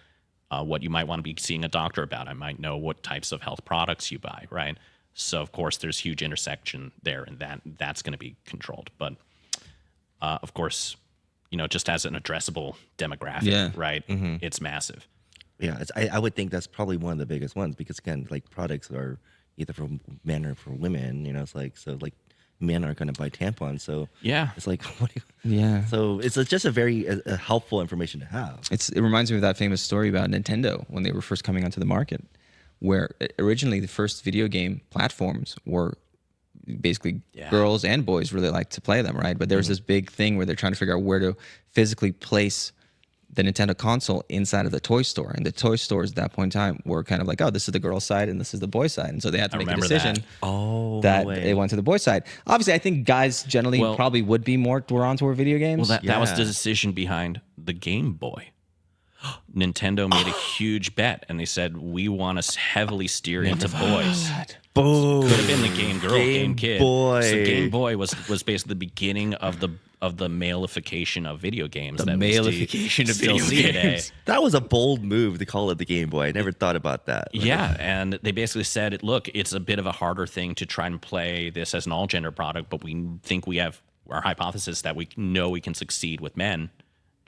what you might want to be seeing a doctor about. I might know what types of health products you buy, right? So of course there's huge intersection there, and that's going to be controlled. But of course, just as an addressable demographic, right? Mm-hmm. It's massive. Yeah, I would think that's probably one of the biggest ones, because again, like, products are either for men or for women. It's like, so like men are going to buy tampons. So Yeah. it's like, what do you, Yeah. so it's just a very helpful information to have. It reminds me of that famous story about Nintendo when they were first coming onto the market, where originally the first video game platforms were basically girls and boys really liked to play them, right? But there was this big thing where they're trying to figure out where to physically place the Nintendo console inside of the toy store. And the toy stores at that point in time were kind of like, oh, this is the girl side and this is the boy side. And so they had to make a decision that they went to the boy side. Obviously, I think guys generally probably would be more drawn toward video games. Well, that was the decision behind the Game Boy. Nintendo made a huge bet, and they said, we want to heavily steer into boys. Boom. Could have been the Game Girl, Game Kid. Boy. So Game Boy was basically the beginning of the malification of video games. The malification of video games. That was a bold move to call it the Game Boy. I never thought about that. Yeah, and they basically said, look, it's a bit of a harder thing to try and play this as an all-gender product, but we think we have our hypothesis that we know we can succeed with men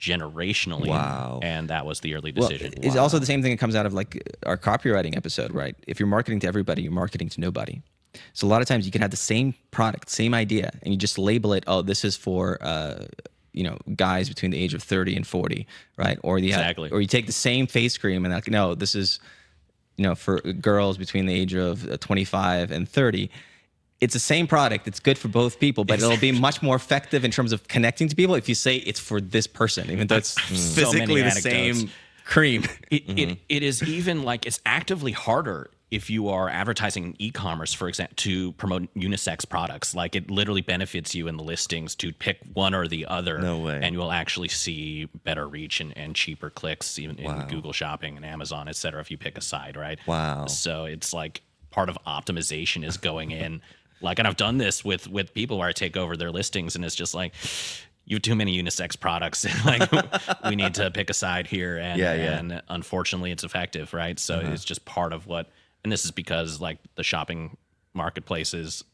generationally. Wow. And that was the early decision. Well, it's also the same thing that comes out of like our copywriting episode, right? If you're marketing to everybody, you're marketing to nobody. So a lot of times you can have the same product, same idea, and you just label it, oh, this is for guys between the age of 30 and 40, right? Or or you take the same face cream and like, no, this is for girls between the age of 25 and 30. It's the same product. It's good for both people, but it'll be much more effective in terms of connecting to people if you say it's for this person, even though it's physically the same cream. It is even like it's actively harder if you are advertising in e-commerce, for example, to promote unisex products. Like it literally benefits you in the listings to pick one or the other. No way. And you will actually see better reach and cheaper clicks even in Google Shopping and Amazon, et cetera, if you pick a side, right? Wow. So it's like part of optimization is going in. Like, and I've done this with people where I take over their listings and it's just like, you have too many unisex products. Like, we need to pick a side here. And unfortunately, it's effective, right? So it's just part of what, and this is because like the shopping marketplaces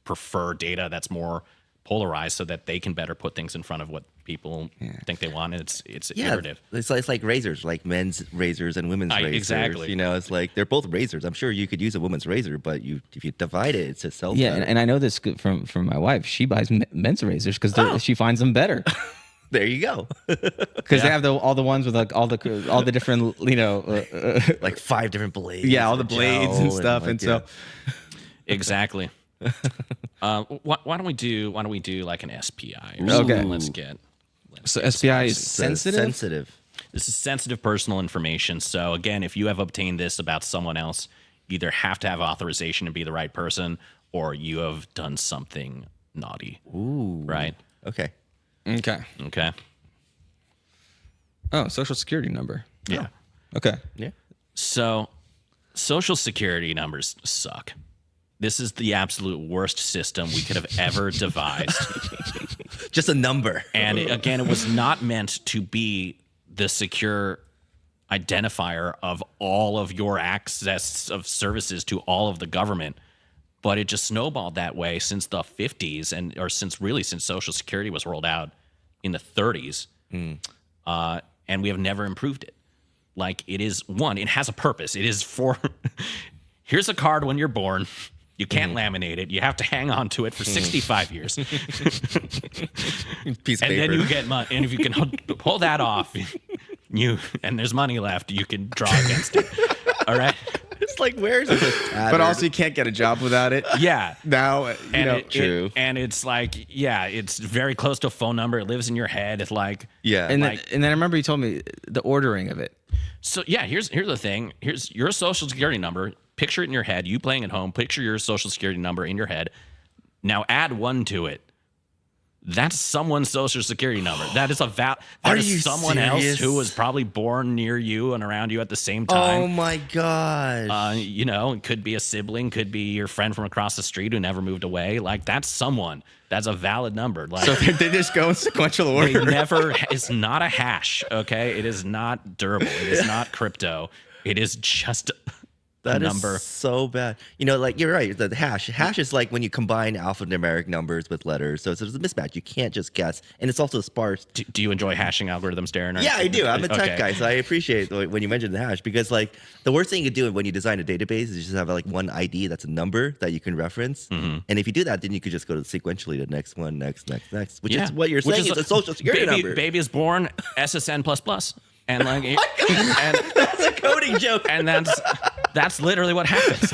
prefer data that's more polarized so that they can better put things in front of what people think they want. And it's iterative. It's like razors, like men's razors and women's razors. Exactly. It's like they're both razors. I'm sure you could use a woman's razor, but if you divide it, it's itself. Yeah, and I know this from my wife. She buys men's razors because she finds them better. There you go. Because they have all the ones with like all the different like 5 different blades. Yeah, all the blades and stuff, and so exactly. Why don't we do like an SPI? Okay, let's get. So SPI is sensitive. This is sensitive personal information. So again, if you have obtained this about someone else, you either have to have authorization to be the right person, or you have done something naughty. Ooh. Right. Okay. Okay. Oh, social security number. Yeah. Okay. Yeah. So, social security numbers suck. This is the absolute worst system we could have ever devised. Just a number. And again, it was not meant to be the secure identifier of all of your access of services to all of the government. But it just snowballed that way since the 50s or since Social Security was rolled out in the 30s. And we have never improved it. Like it has a purpose. It is for, here's a card when you're born. You can't laminate it. You have to hang on to it for 65 years. Piece of and paper. then you get money. And if you can pull that off, and there's money left, you can draw against it. All right? It's like, where's it? But also, you can't get a job without it. Yeah. Now, true. And it's like, it's very close to a phone number. It lives in your head. It's like, And then I remember you told me the ordering of it. So here's the thing. Here's your social security number. Picture it in your head. You playing at home. Picture your social security number in your head. Now add 1 to it. That's someone's social security number. That is someone else who was probably born near you and around you at the same time. Oh my gosh. It could be a sibling, could be your friend from across the street who never moved away. Like that's someone. That's a valid number. Like, so they just go in sequential order. It's not a hash. Okay, it is not durable. It is not crypto. It is just That number. is so bad. You know, like you're right. The hash is like when you combine alphanumeric numbers with letters. So there's a mismatch. You can't just guess, and it's also sparse. Do you enjoy hashing algorithms, Darren? Yeah, I do. I'm a tech Okay. guy, so I appreciate when you mentioned the hash because like the worst thing you can do when you design a database is just have like one ID that's a number that you can reference. And if you do that, then you could just go to sequentially to the next one, next, which is what you're saying is a social security number. Baby is born SSN++. And like, and That's a coding joke. and that's literally what happens.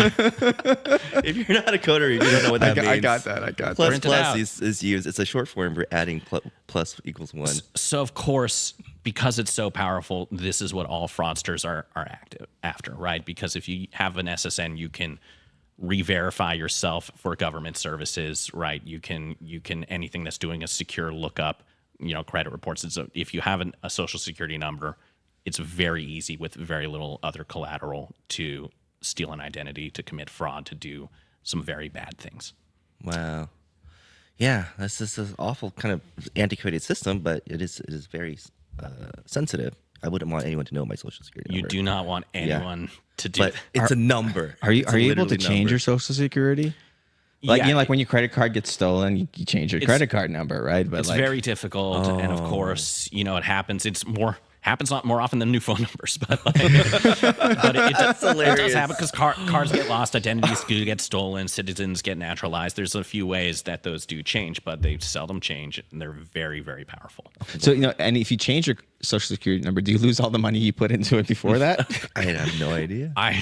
If you're not a coder, you don't know what that means. I got that. Plus Print it out. plus is used. It's a short form for adding plus equals 1. So of course, because it's so powerful, this is what all fraudsters are active after, right? Because if you have an SSN, you can re-verify yourself for government services, right? You can anything that's doing a secure lookup, credit reports. And so if you have a social security number, it's very easy with very little other collateral to steal an identity, to commit fraud, to do some very bad things. Wow. Yeah, that's just an awful kind of antiquated system, but it is very sensitive. I wouldn't want anyone to know my social security number. You do not want anyone to do But that. it's a number. Are you It's a able to literally change number. your social security? Like Yeah, like when your credit card gets stolen, you change your credit card number, right? But it's like, very difficult, and of course, it happens. Happens a lot more often than new phone numbers, but it does hilarious. happen because cars get lost, identities do get stolen, citizens get naturalized. There's a few ways that those do change, but they seldom change, and they're very, very powerful. so and if you change your social security number, do you lose all the money you put into it before that? I have no idea. I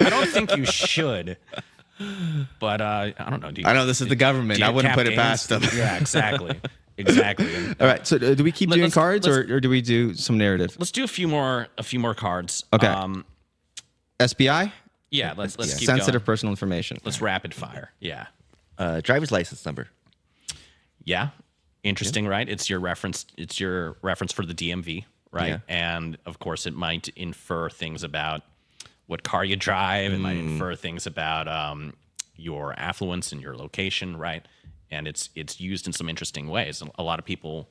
don't think you should, but I don't know. I know this is the government. do you I wouldn't cap put it gains? past them. Yeah, exactly. And, All right. So do we keep doing let's- cards, or do we do some narrative? let's do a few more cards. Okay. SBI, Yeah, let's keep sensitive going. personal information. Let's rapid fire. Yeah. Driver's license number. Yeah. Interesting, right? It's your reference for the DMV, right? Yeah. And of course it might infer things about what car you drive. It might infer things about your affluence and your location, right? And it's used in some interesting ways. A lot of people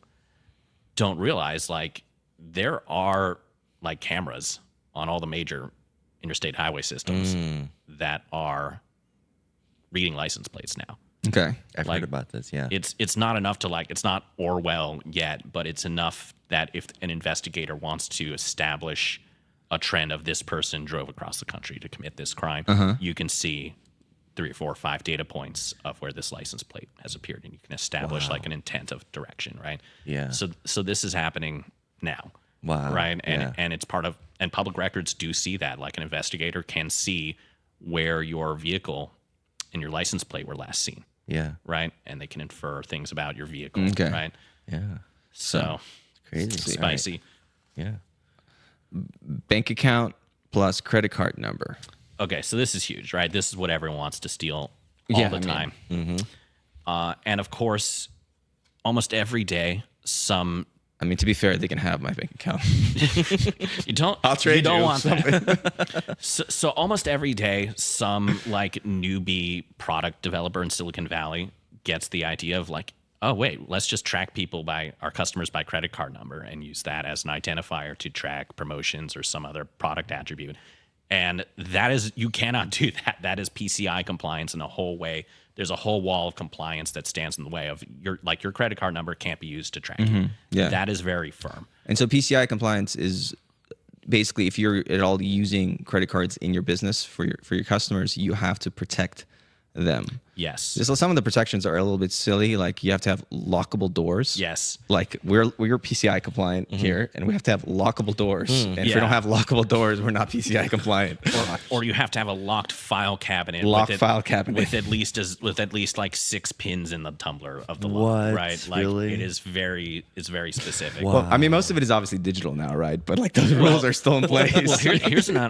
don't realize like there are like cameras on all the major interstate highway systems that are reading license plates now. Okay. I've heard about this. Yeah. It's not enough to it's not Orwell yet, but it's enough that if an investigator wants to establish a trend of this person drove across the country to commit this crime, you can see 3 or 4 or 5 data points of where this license plate has appeared, and you can establish like an intent of direction, right? Yeah. So this is happening now. Wow. Right. And Yeah. and it's part of, and public records do see that. Like an investigator can see where your vehicle and your license plate were last seen. Yeah. Right. And they can infer things about your vehicle. Okay. Right. Yeah. So Crazy. spicy. Yeah. Bank account plus credit card number. Okay, so this is huge, right? This is what everyone wants to steal all Yeah, the I mean, time. And of course, almost every day, I mean, to be fair, they can have my bank account. you don't. I'll trade you don't you want that. so almost every day, some like newbie product developer in Silicon Valley gets the idea of like, oh wait, let's just track people by our customers by credit card number and use that as an identifier to track promotions or some other product attribute. And that is, you cannot do that. That is PCI compliance in a whole way. There's a whole wall of compliance that stands in the way of your credit card number can't be used to track you. Yeah. That is very firm. And so PCI compliance is basically if you're at all using credit cards in your business for your customers, you have to protect them. Yes. So some of the protections are a little bit silly. Like you have to have lockable doors. Yes. Like we're PCI compliant here, and we have to have lockable doors. And if we Yeah. don't have lockable doors, we're not PCI compliant. Or you have to have a locked file cabinet. Locked file cabinet. with at least like 6 pins in the tumbler of the lock. What? Right. Like Really? it's very specific. Wow. Well, I mean, most of it is obviously digital now, right? But like those rules are still in place. Well,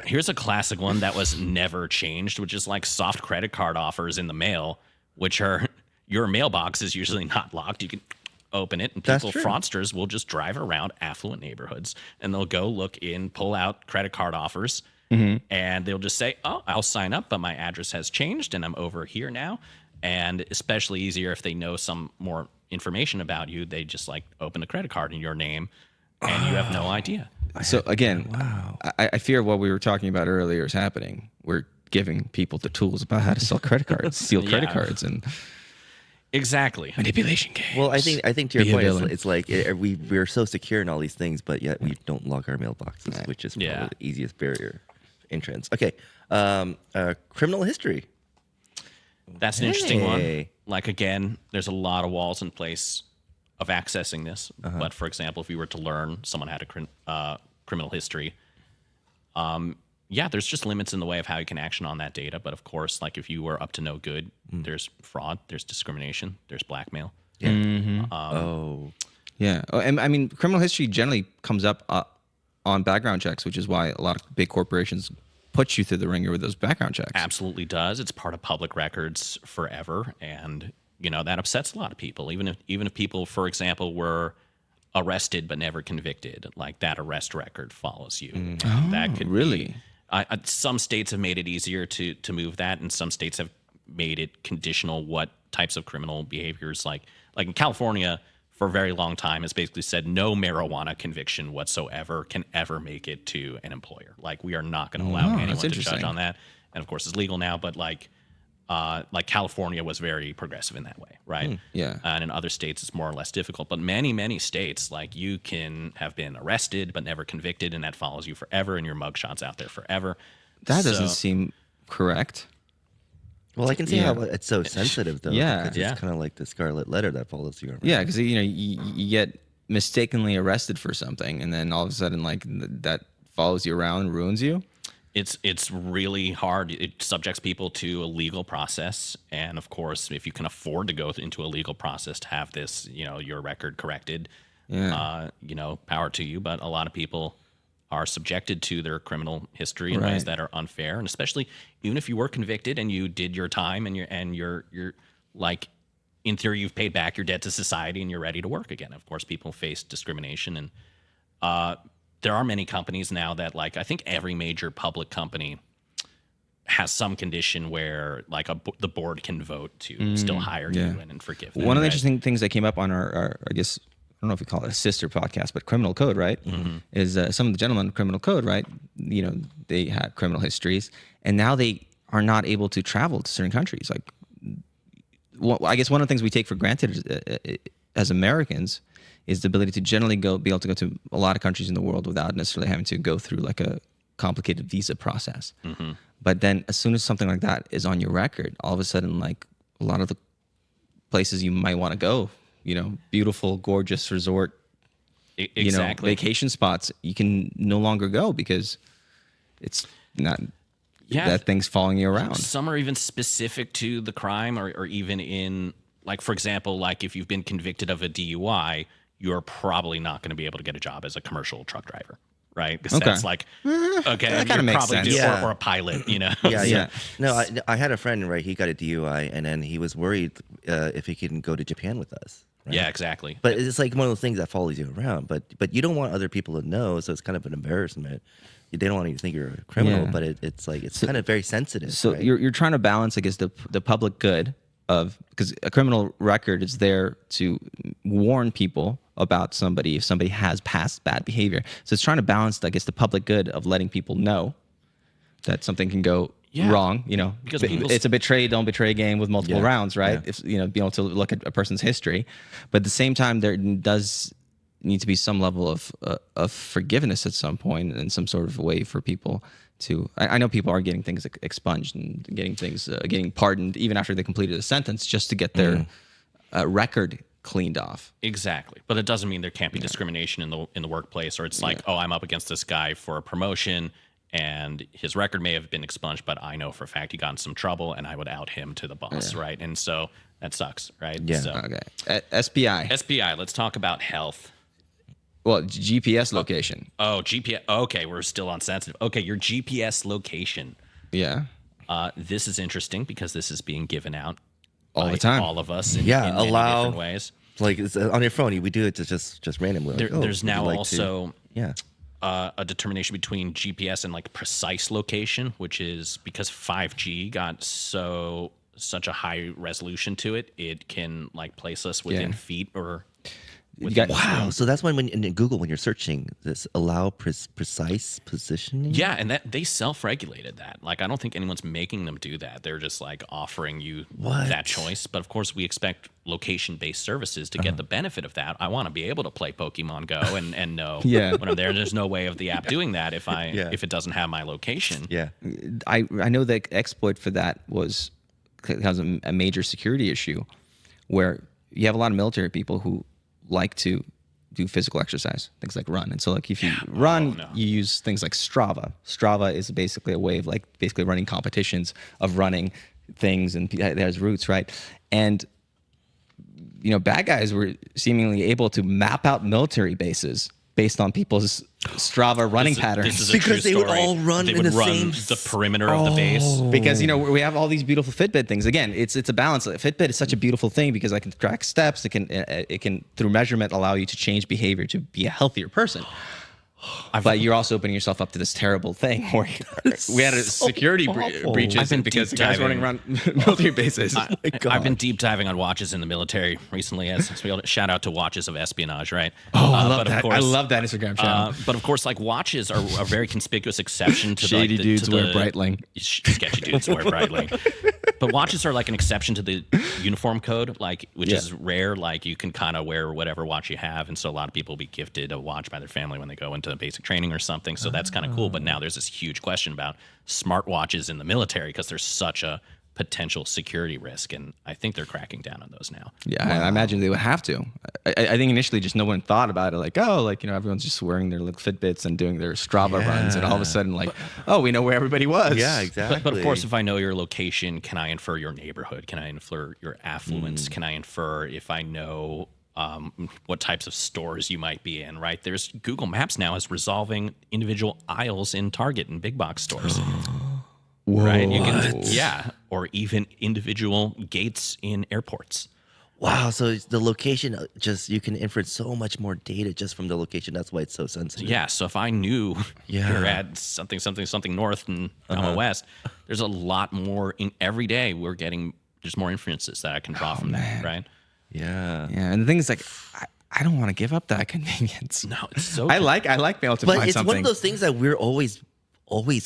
here's a classic one that was never changed, which is like soft credit card offers in the mail, which are your mailbox is usually not locked. You can open it, and That's people, true. fraudsters, will just drive around affluent neighborhoods, and they'll go look in, pull out credit card offers, and they'll just say, "Oh, I'll sign up, but my address has changed, and I'm over here now." And especially easier if they know some more information about you, they just like open a credit card in your name, and you have no idea. So again, I fear what we were talking about earlier is happening. We're giving people the tools about how to sell credit cards, steal credit cards, and Exactly. manipulation games. Well, I think to your Be a point, villain. it's like we're so secure in all these things, but yet we don't log our mailboxes, which is probably Yeah. the easiest barrier entrance. Okay, criminal history. That's an interesting one. Hey. Like, again, there's a lot of walls in place of accessing this. But for example, if you were to learn someone had a criminal history, yeah, there's just limits in the way of how you can action on that data. But of course, like if you were up to no good, there's fraud, there's discrimination, there's blackmail. Yeah. Yeah. Oh, and I mean, criminal history generally comes up on background checks, which is why a lot of big corporations put you through the ringer with those background checks. Absolutely does. It's part of public records forever, and that upsets a lot of people. Even if people, for example, were arrested but never convicted, like that arrest record follows you. And that could really? Some states have made it easier to move that, and some states have made it conditional what types of criminal behaviors. Like in California, for a very long time, has basically said no marijuana conviction whatsoever can ever make it to an employer. Like we are not going to allow anyone that's to judge interesting. on that. And of course, it's legal now, but like California was very progressive in that way, right? Yeah. And in other states, it's more or less difficult. But many states, like you can have been arrested but never convicted, and that follows you forever, and your mugshot's out there forever. That So- doesn't seem correct. Well, I can see Yeah. how it's so sensitive, though. Yeah. because Yeah. it's kind of like the scarlet letter that follows you around. Yeah, because you get mistakenly arrested for something, and then all of a sudden, like that follows you around and ruins you. It's really hard. It subjects people to a legal process, and of course, if you can afford to go into a legal process to have this, your record corrected, power to you. But a lot of people are subjected to their criminal history in ways Right. that are unfair, and especially even if you were convicted and you did your time and you're like, in theory, you've paid back your debt to society and you're ready to work again. Of course, people face discrimination, and there are many companies now that, like, I think every major public company has some condition where, like, the board can vote to still hire you and forgive them. One of the right? interesting things that came up on our I guess, I don't know if we call it a sister podcast, but Criminal Code, right? Is some of the gentlemen in Criminal Code, right? They had criminal histories, and now they are not able to travel to certain countries. Like, I guess one of the things we take for granted as Americans is the ability to generally be able to go to a lot of countries in the world without necessarily having to go through like a complicated visa process. But then as soon as something like that is on your record, all of a sudden, like a lot of the places you might want to go, beautiful, gorgeous resort, Exactly. vacation spots, you can no longer go because it's not that thing's following you around. Some are even specific to the crime, or even in, like, for example, like if you've been convicted of a DUI, you're probably not going to be able to get a job as a commercial truck driver, right? Because that's like, okay, that kinda you're makes probably sense. Yeah. or a pilot, Yeah. No, I had a friend, right? He got a DUI, and then he was worried if he couldn't go to Japan with us. Right? Yeah, exactly. But it's like one of those things that follows you around. But you don't want other people to know, so it's kind of an embarrassment. They don't want you to think you're a criminal, Yeah. but it's kind of very sensitive. So right? you're trying to balance, I guess, the public good of, because a criminal record is there to warn people about somebody if somebody has past bad behavior. So it's trying to balance, I guess, the public good of letting people know that something can go wrong. Because It's a don't betray game with multiple Yeah. rounds, right? Yeah. If being able to look at a person's history, but at the same time, there does need to be some level of forgiveness at some point, and some sort of way for people to. I know people are getting things expunged and getting things getting pardoned even after they completed a sentence, just to get their record cleaned off. Exactly, but it doesn't mean there can't be discrimination in the workplace, or it's like, oh, I'm up against this guy for a promotion, and his record may have been expunged, but I know for a fact he got in some trouble, and I would out him to the boss, right? And so that sucks, right? Yeah. So, Okay, SPI. SPI. Let's talk about health. Well, GPS location. Oh, GPS. Okay, we're still on sensitive. Okay, your GPS location. Yeah. This is interesting because this is being given out All by the time. all of us in many allow different ways. like it's, on your phone, we do it just randomly. Like, There's would you now like to- also yeah. a determination between GPS and like precise location, which is because 5G got such a high resolution to it, it can like place us within feet or within this Wow. room. So that's when in Google, when you're searching, this allow precise positioning. Yeah, and that they self-regulated that. Like, I don't think anyone's making them do that. They're just like offering you that choice. But of course, we expect location-based services to get the benefit of that. I want to be able to play Pokemon Go and know when I'm there. There's no way of the app doing that if it doesn't have my location. Yeah. I know the exploit for that was a major security issue, where you have a lot of military people who like to do physical exercise, things like run. And so like if you run, you use things like Strava. Strava is basically a way of like basically running competitions of running things, and it has routes, right? And you know, bad guys were seemingly able to map out military bases based on people's Strava running patterns. This is a Because true they would story. all run They in would the run same the perimeter of the base. Because, you know, we have all these beautiful Fitbit things. Again, it's a balance. Fitbit is such a beautiful thing because I can track steps. It can through measurement allow you to change behavior to be a healthier person. But you're also opening yourself up to this terrible thing where we had a security breaches because the guys running around military bases. I've been deep diving on watches in the military recently. Shout out to Watches of Espionage, right? I love but of that. course, I love that Instagram channel. But of course, like watches are a very conspicuous exception to Shady like, dudes wear Breitling. Sketchy dudes wear Breitling. But watches are like an exception to the uniform code, like which is rare. Like you can kind of wear whatever watch you have, and so a lot of people will be gifted a watch by their family when they go into basic training or something. So that's kind of cool. But now there's this huge question about smartwatches in the military because there's such a potential security risk, and I think they're cracking down on those now. Yeah, I imagine they would have to. I think initially just no one thought about it. Like, oh, like, you know, everyone's just wearing their little Fitbits and doing their Strava runs, and all of a sudden, like, oh, we know where everybody was. Yeah, exactly. But of course, if I know your location, can I infer your neighborhood? Can I infer your affluence? Can I infer if I know what types of stores you might be in, right? There's Google Maps now is resolving individual aisles in Target and big box stores. Right? You can, or even individual gates in airports. Wow, so the location you can infer so much more data just from the location. That's why it's so sensitive. Yeah, so if I knew you're at something north and west, there's a lot more every day there's more inferences that I can draw from that, right? Yeah. Yeah, and the thing is, like, I don't want to give up that convenience. No, it's so I like being able to But find it's something. one of those things that we're always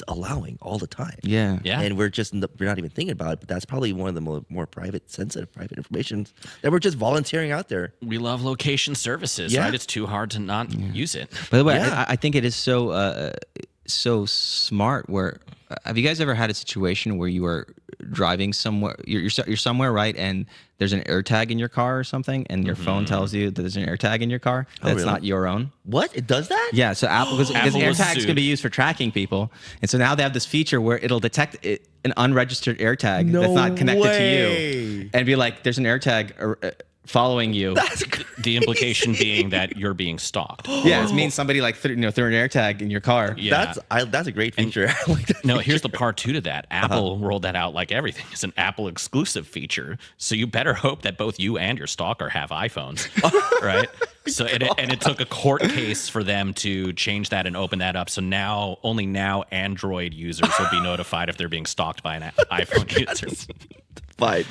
allowing all the time. Yeah. And we're not even thinking about it, but that's probably one of the more sensitive private information that we're just volunteering out there. we love location services, right? It's too hard to not use it. By the way, I think it is so smart. Where have you guys ever had a situation where you are driving somewhere, you're somewhere, right, and there's an AirTag in your car or something, and your phone tells you that there's an AirTag in your car that's really? not your own? What? It does that? Yeah, so Apple, because Apple was AirTags sued. can be used for tracking people, and so now they have this feature where it'll detect an unregistered AirTag that's not connected to you, and be like, "There's an AirTag following you." The implication being that you're being stalked. Yeah, it means somebody like threw an AirTag in your car. Yeah. That's a great feature. I like that No, feature. here's the part two to that. Apple rolled that out like everything. It's an Apple exclusive feature. So you better hope that both you and your stalker have iPhones, right? So it took a court case for them to change that and open that up. So only now Android users will be notified if they're being stalked by an iPhone user. By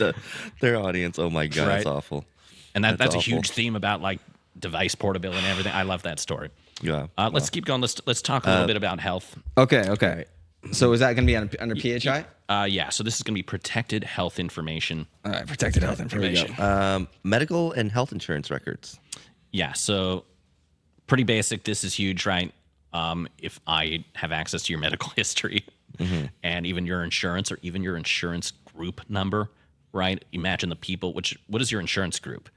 their audience. Oh my God, Right. it's awful. And that's a awful. huge theme about like device portability and everything. I love that story. Yeah. Let's keep going. Let's talk a little bit about health. Okay. So is that going to be under PHI? Yeah. So this is going to be protected health information. All right, protected health information. Medical and health insurance records. Yeah. So pretty basic. This is huge, right? If I have access to your medical history and even your insurance or even your insurance group number, right? Imagine the people. What is your insurance group?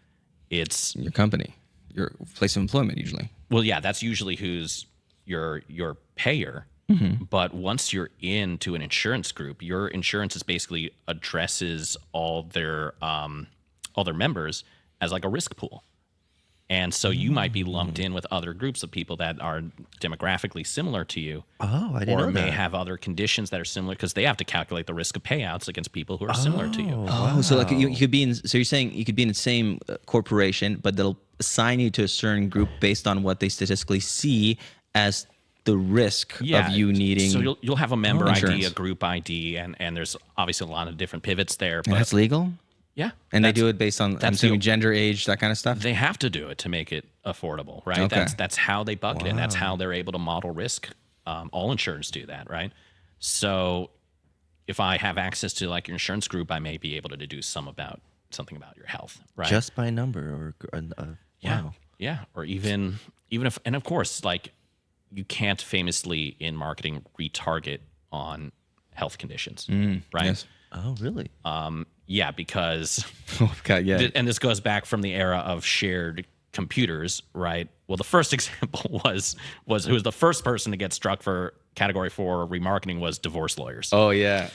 It's Your company, your place of employment, usually. well, yeah. That's usually who's your payer. But once you're into an insurance group, your insurance is basically addresses all their members as like a risk pool. And so you might be lumped in with other groups of people that are demographically similar to you. Oh, I didn't know Or may that. have other conditions that are similar because they have to calculate the risk of payouts against people who are similar to you. Oh, so like you could be in. So you're saying you could be in the same corporation, but they'll assign you to a certain group based on what they statistically see as the risk of you needing. So you'll have a member ID, insurance. a group ID, and there's obviously a lot of different pivots there. But And that's legal. yeah, And they that's- do it based on, I'm that's assuming, the- gender, age, that kind of stuff. They have to do it to make it affordable, right? Okay. That's how they bucket it. That's how they're able to model risk. All insurers do that, right? So if I have access to like your insurance group, I may be able to deduce something about your health, right? Just by number or Yeah. wow. Yeah. Or even if, and of course, like you can't famously in marketing retarget on health conditions, right? Yes. Oh, really? Yeah, because, Okay, yeah. and this goes back from the era of shared computers, right? Well, the first example was who was the first person to get struck for Category 4 remarketing was divorce lawyers. Oh yeah.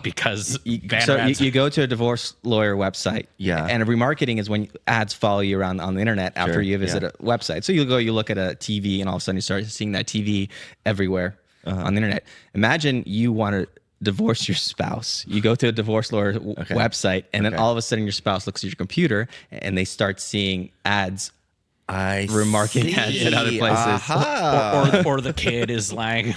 Because banner So ads- you go to a divorce lawyer website, Yeah. and a remarketing is when ads follow you around on the internet after Sure, you visit yeah. a website. So you look at a TV, and all of a sudden you start seeing that TV everywhere on the internet. Imagine you want to divorce your spouse. You go to a divorce lawyer website, and then all of a sudden your spouse looks at your computer, and they start seeing ads. Remarketing ads in other places. Aha. or the kid is like,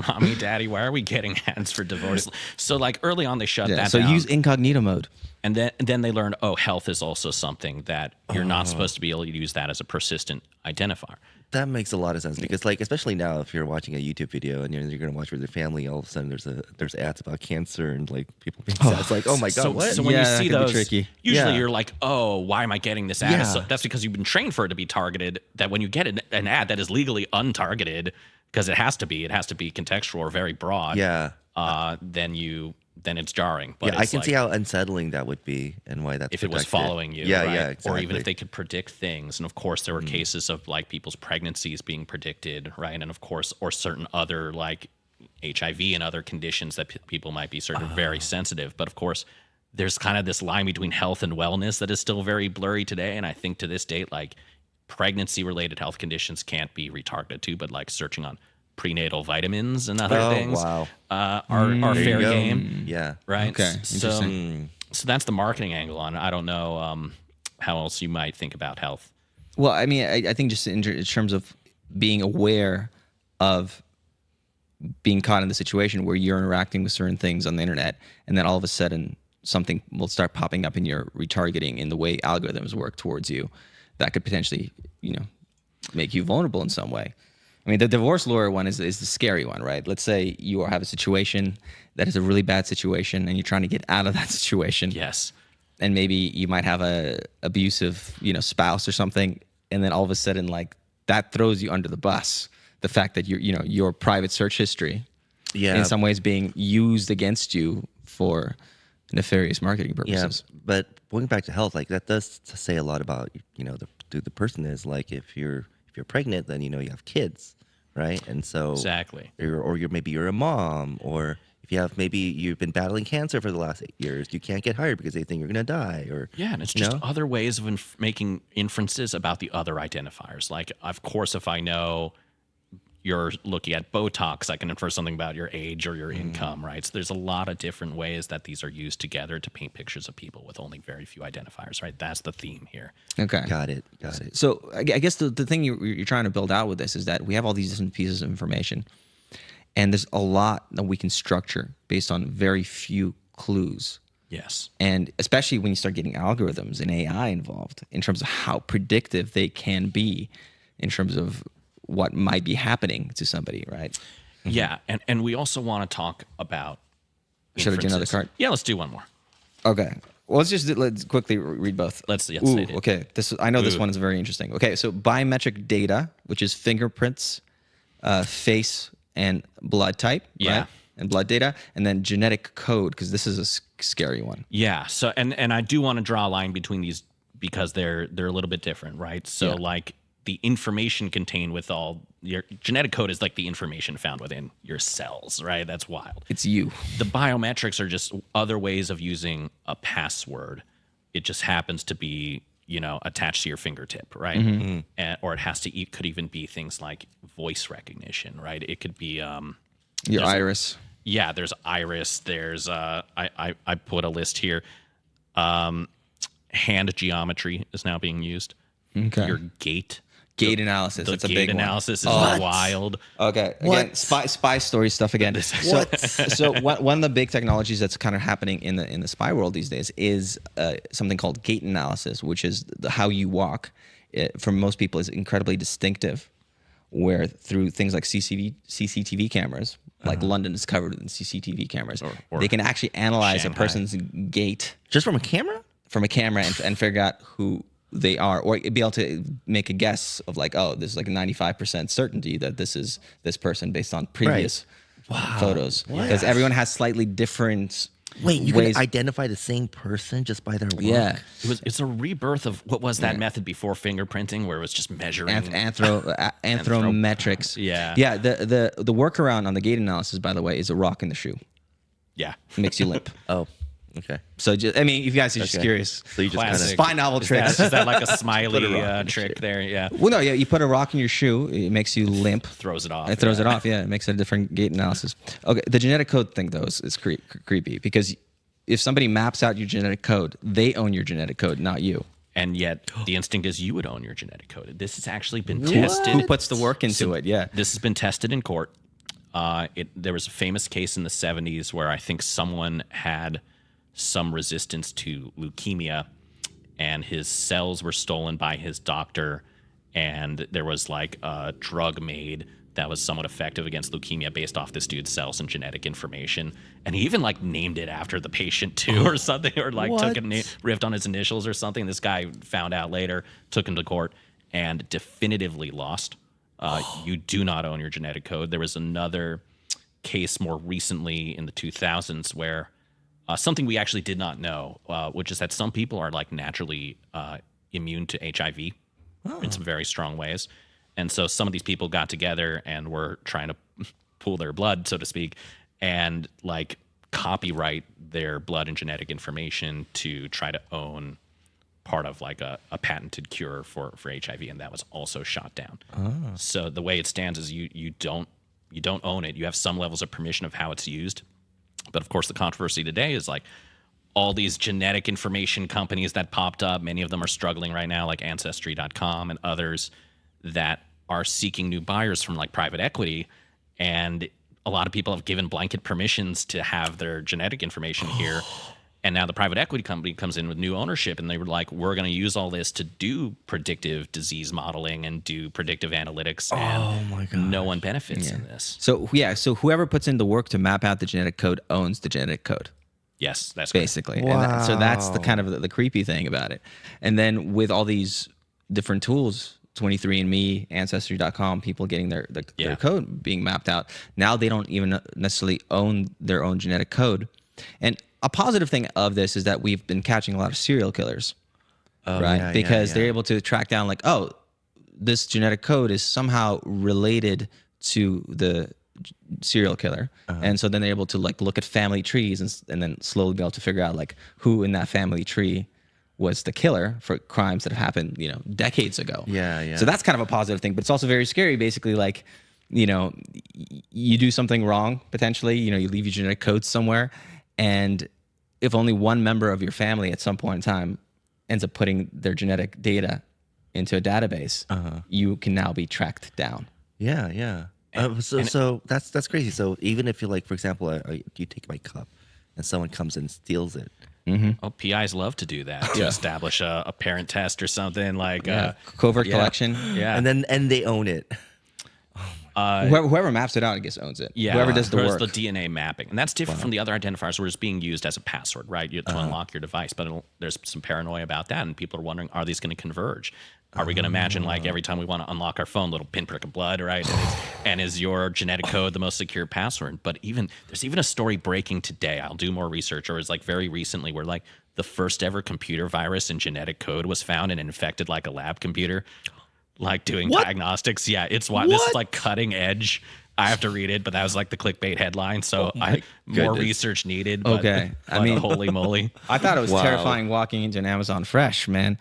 "Mommy, Daddy, why are we getting ads for divorce?" So like early on, they shut that So down. use incognito mode. And then they learned, oh, health is also something that you're not supposed to be able to use that as a persistent identifier. That makes a lot of sense because, like, especially now, if you're watching a YouTube video and you're going to watch with your family, all of a sudden there's ads about cancer and like people being sad. It's like, oh my god, So, what? so when Yeah, you that see can be those, tricky. usually Yeah. you're like, oh, why am I getting this ad? Yeah. So that's because you've been trained for it to be targeted. That when you get an ad that is legally untargeted, because it has to be contextual or very broad. Yeah. Then it's jarring. But Yeah, I it's can like, see how unsettling that would be and why that's if it was protected. following you, Yeah, right? yeah, Or exactly. even if they could predict things. And of course, there were cases of like people's pregnancies being predicted, right? And of course, or certain other like HIV and other conditions that people might be sort of very sensitive. But of course, there's kind of this line between health and wellness that is still very blurry today. And I think to this date, like pregnancy-related health conditions can't be retargeted to, but like searching on prenatal vitamins and other things wow. are There you fair go. game, Yeah. right? Okay, So that's the marketing angle on it. I don't know how else you might think about health. Well, I mean, I think just in terms of being aware of being caught in the situation where you're interacting with certain things on the internet, and then all of a sudden something will start popping up in your retargeting in the way algorithms work towards you, that could potentially, make you vulnerable in some way. I mean, the divorce lawyer one is the scary one, right? Let's say you have a situation that is a really bad situation, and you're trying to get out of that situation. Yes. And maybe you might have a abusive, spouse or something, and then all of a sudden, like that throws you under the bus. The fact that your private search history, in some ways, being used against you for nefarious marketing purposes. Yeah, but going back to health, like that does say a lot about who the person is. Like if you're pregnant, then you have kids, right? And so Exactly. maybe you're a mom, or if you've been battling cancer for the last 8 years, you can't get hired because they think you're gonna die, or Yeah, and it's just other ways of making inferences about the other identifiers. Like, of course, if I know you're looking at Botox, I can infer something about your age or your income, right? So there's a lot of different ways that these are used together to paint pictures of people with only very few identifiers, right? That's the theme here. Okay. Got it. So I guess the thing you're trying to build out with this is that we have all these different pieces of information, and there's a lot that we can structure based on very few clues. Yes. And especially when you start getting algorithms and AI involved in terms of how predictive they can be in terms of what might be happening to somebody, right? Yeah, and we also want to talk about Should I do another inferences. card? Yeah, let's do one more. Okay. Well, let's quickly read both. Yes, Ooh, they did. okay. I know this one is very interesting. Okay, so biometric data, which is fingerprints, face, and blood type. Yeah. Right? And blood data, and then genetic code, because this is a scary one. Yeah. So and I do want to draw a line between these because they're a little bit different, right? So like the information contained with all your genetic code is like the information found within your cells, right? That's wild. It's you. The biometrics are just other ways of using a password. It just happens to be, attached to your fingertip, right? Or it could even be things like voice recognition, right? It could be Your iris. yeah, there's iris. There's I put a list here. Hand geometry is now being used. Okay. Your gait. Gait analysis. The That's a gait big analysis is What? wild. one. Okay. Again, What? spy story stuff again. So one of the big technologies that's kind of happening in the spy world these days is something called gait analysis, which is how you walk for most people is incredibly distinctive, where through things like CCTV cameras, like London is covered in CCTV cameras, or they can actually analyze Shanghai. a person's gait Just from a camera? from a camera and figure out who they are, or be able to make a guess of like, oh, there's like a 95% certainty that this is this person based on previous photos. Because everyone has slightly different Wait, you ways. can identify the same person just by their work? Yeah. It's a rebirth of what was that method before fingerprinting, where it was just measuring. Anthrometrics. Yeah. Yeah. The workaround on the gait analysis, by the way, is a rock in the shoe. Yeah. It makes you limp. Oh, okay. So just, I mean, if you guys are just Okay. curious, So you just kind Classic. of spy novel Is tricks. that like a smiley Put a rock in the trick shoe. there? Yeah. Well, no, yeah, you put a rock in your shoe, it makes you limp. Throws it off. It throws it off. Yeah, it makes it a different gait analysis. Okay, the genetic code thing though is creepy because if somebody maps out your genetic code, they own your genetic code, not you. And yet the instinct is you would own your genetic code. This has actually been tested. Who puts the work into it? Yeah. This has been tested in court. There was a famous case in the 70s where I think someone had some resistance to leukemia, and his cells were stolen by his doctor, and there was like a drug made that was somewhat effective against leukemia based off this dude's cells and genetic information. And he even like named it after the patient too, or something, or like took a riffed on his initials or something. This guy found out later, took him to court, and definitively lost. You do not own your genetic code. There was another case more recently in the 2000s where something we actually did not know, which is that some people are like naturally immune to HIV in some very strong ways. And so some of these people got together and were trying to pool their blood, so to speak, and like copyright their blood and genetic information to try to own part of like a patented cure for HIV, and that was also shot down. So the way it stands is you don't own it. You have some levels of permission of how it's used. But of course, the controversy today is like all these genetic information companies that popped up. Many of them are struggling right now, like Ancestry.com and others that are seeking new buyers from like private equity. And a lot of people have given blanket permissions to have their genetic information here. And now the private equity company comes in with new ownership, and they were like, we're going to use all this to do predictive disease modeling and do predictive analytics. And no one benefits in this. So whoever puts in the work to map out the genetic code owns the genetic code. Yes, that's Basically. And so that's the kind of the creepy thing about it. And then with all these different tools, 23andMe, Ancestry.com, people getting their code being mapped out, now they don't even necessarily own their own genetic code. And a positive thing of this is that we've been catching a lot of serial killers, right? Because they're able to track down like, oh, this genetic code is somehow related to the serial killer. And so then they're able to like look at family trees and then slowly be able to figure out like who in that family tree was the killer for crimes that have happened, decades ago. Yeah. So that's kind of a positive thing, but it's also very scary. Basically, like, you do something wrong, potentially, you leave your genetic code somewhere. And if only one member of your family at some point in time ends up putting their genetic data into a database, you can now be tracked down. Yeah. So that's crazy. So even if you're like, for example, you take my cup and someone comes and steals it. Oh, PIs love to do that to establish a parent test or something like covert collection. Yeah, And they own it. Whoever maps it out, I guess, owns it. Yeah, whoever does the work. the DNA mapping, and that's different from the other identifiers where it's being used as a password, right? To unlock your device. But there's some paranoia about that, and people are wondering, are these going to converge? Are we going to imagine like every time we want to unlock our phone, little pinprick of blood, right? And is your genetic code the most secure password? But there's even a story breaking today. I'll do more research, or it's like very recently where like the first ever computer virus in genetic code was found and infected like a lab computer, like doing diagnostics. Yeah, it's why this is like cutting edge. I have to read it, but that was like the clickbait headline. So more research needed. But, Okay. I mean, holy moly. I thought it was terrifying walking into an Amazon Fresh, man.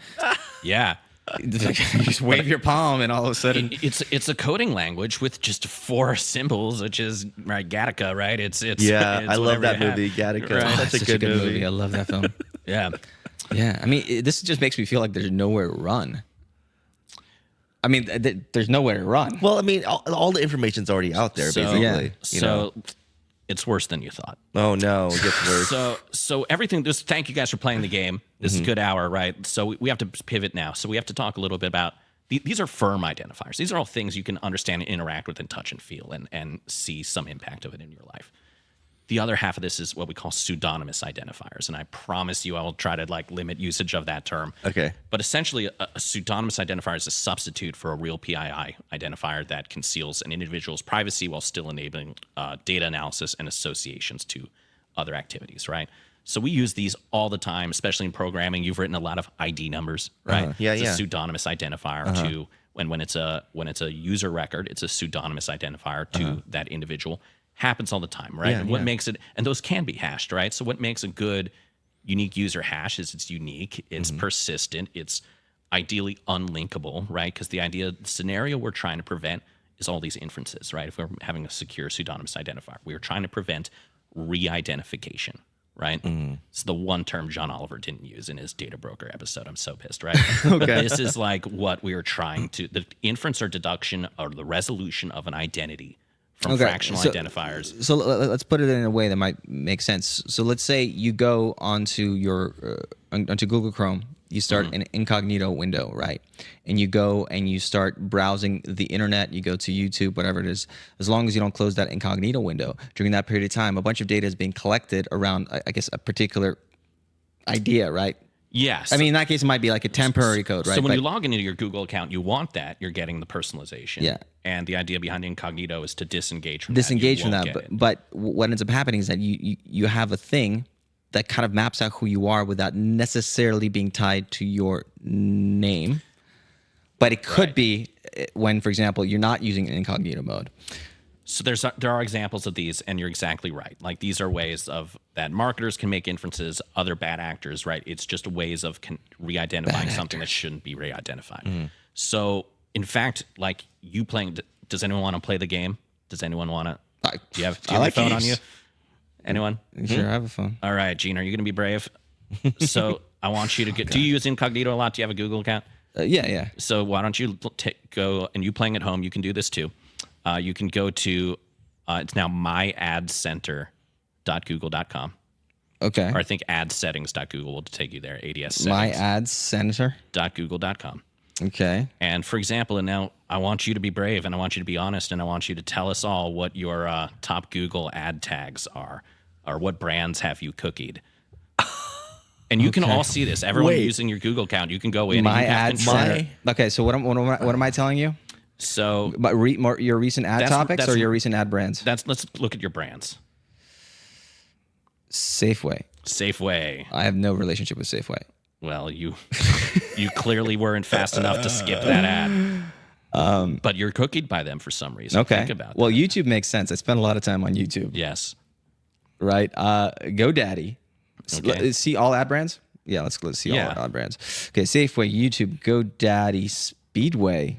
Yeah. You just wave your palm and all of a sudden It's a coding language with just 4 symbols, which is right Gattaca, right? It's I love that you have. movie, Gattaca. Right. That's such a good movie. I love that film. Yeah. Yeah, I mean, this just makes me feel like there's nowhere to run. I mean, there's nowhere to run. Well, I mean, all the information's already out there, basically. Yeah. You know? It's worse than you thought. Oh no, it gets worse. So everything. Just thank you guys for playing the game. This is a good hour, right? So we have to pivot now. So we have to talk a little bit about these are firm identifiers. These are all things you can understand and interact with and touch and feel and see some impact of it in your life. The other half of this is what we call pseudonymous identifiers, and I promise you I will try to limit usage of that term. Okay. But essentially, a pseudonymous identifier is a substitute for a real PII identifier that conceals an individual's privacy while still enabling data analysis and associations to other activities, right? So we use these all the time, especially in programming. You've written a lot of ID numbers, right? Yeah, it's yeah. a pseudonymous identifier to when it's a user record, it's a pseudonymous identifier to that individual. Happens all the time, right? Yeah, and what yeah. makes it, and those can be hashed, right? So what makes a good unique user hash is it's unique, it's persistent, it's ideally unlinkable, right? Because the scenario we're trying to prevent is all these inferences, right? If we're having a secure pseudonymous identifier, we're trying to prevent re-identification, right? It's the one term John Oliver didn't use in his Data Broker episode. I'm so pissed, right? Okay. This is what we are trying to, the inference or deduction or the resolution of an identity from fractional identifiers. So let's put it in a way that might make sense. So let's say you go onto onto Google Chrome, you start an incognito window, right? And you go and you start browsing the internet, you go to YouTube, whatever it is. As long as you don't close that incognito window, during that period of time, a bunch of data is being collected around, I guess, a particular idea, right? Yes. I mean, in that case, it might be like a temporary code, right? So when you log into your Google account, you want that. You're getting the personalization. Yeah. And the idea behind incognito is to disengage from disengage that. from that. But what ends up happening is that you have a thing that kind of maps out who you are without necessarily being tied to your name. But it could be when, for example, you're not using an incognito mode. So there are examples of these, and you're exactly right. Like these are ways of that marketers can make inferences, other bad actors, right? It's just ways of re-identifying something that shouldn't be re-identified. So, in fact, like you playing, does anyone want to play the game? Does anyone want to? Do you have a phone on you? Anyone? Sure, I have a phone. All right, Gene, are you going to be brave? So I want you to get. Do you use incognito a lot? Do you have a Google account? Yeah. So why don't you go, and you playing at home, you can do this too. You can go to, it's now myadcenter.google.com. Okay. Or I think adsettings.google will take you there, ADS My settings. ads center. .google.com. Okay. And for example, and now I want you to be brave and I want you to be honest and I want you to tell us all what your top Google ad tags are or what brands have you cookied. And you can all see this. Everyone using your Google account, you can go in. My and ad center. Okay, so what am I telling you? So But your recent ad topics or your recent ad brands? let's look at your brands. Safeway. I have no relationship with Safeway. Well, you clearly weren't fast enough to skip that ad. But you're cookied by them for some reason. Okay. Think about Well, that. YouTube makes sense. I spend a lot of time on YouTube. Yes. Right. GoDaddy. Okay. See all ad brands? Yeah, let's see all ad brands. Okay, Safeway, YouTube, GoDaddy, Speedway,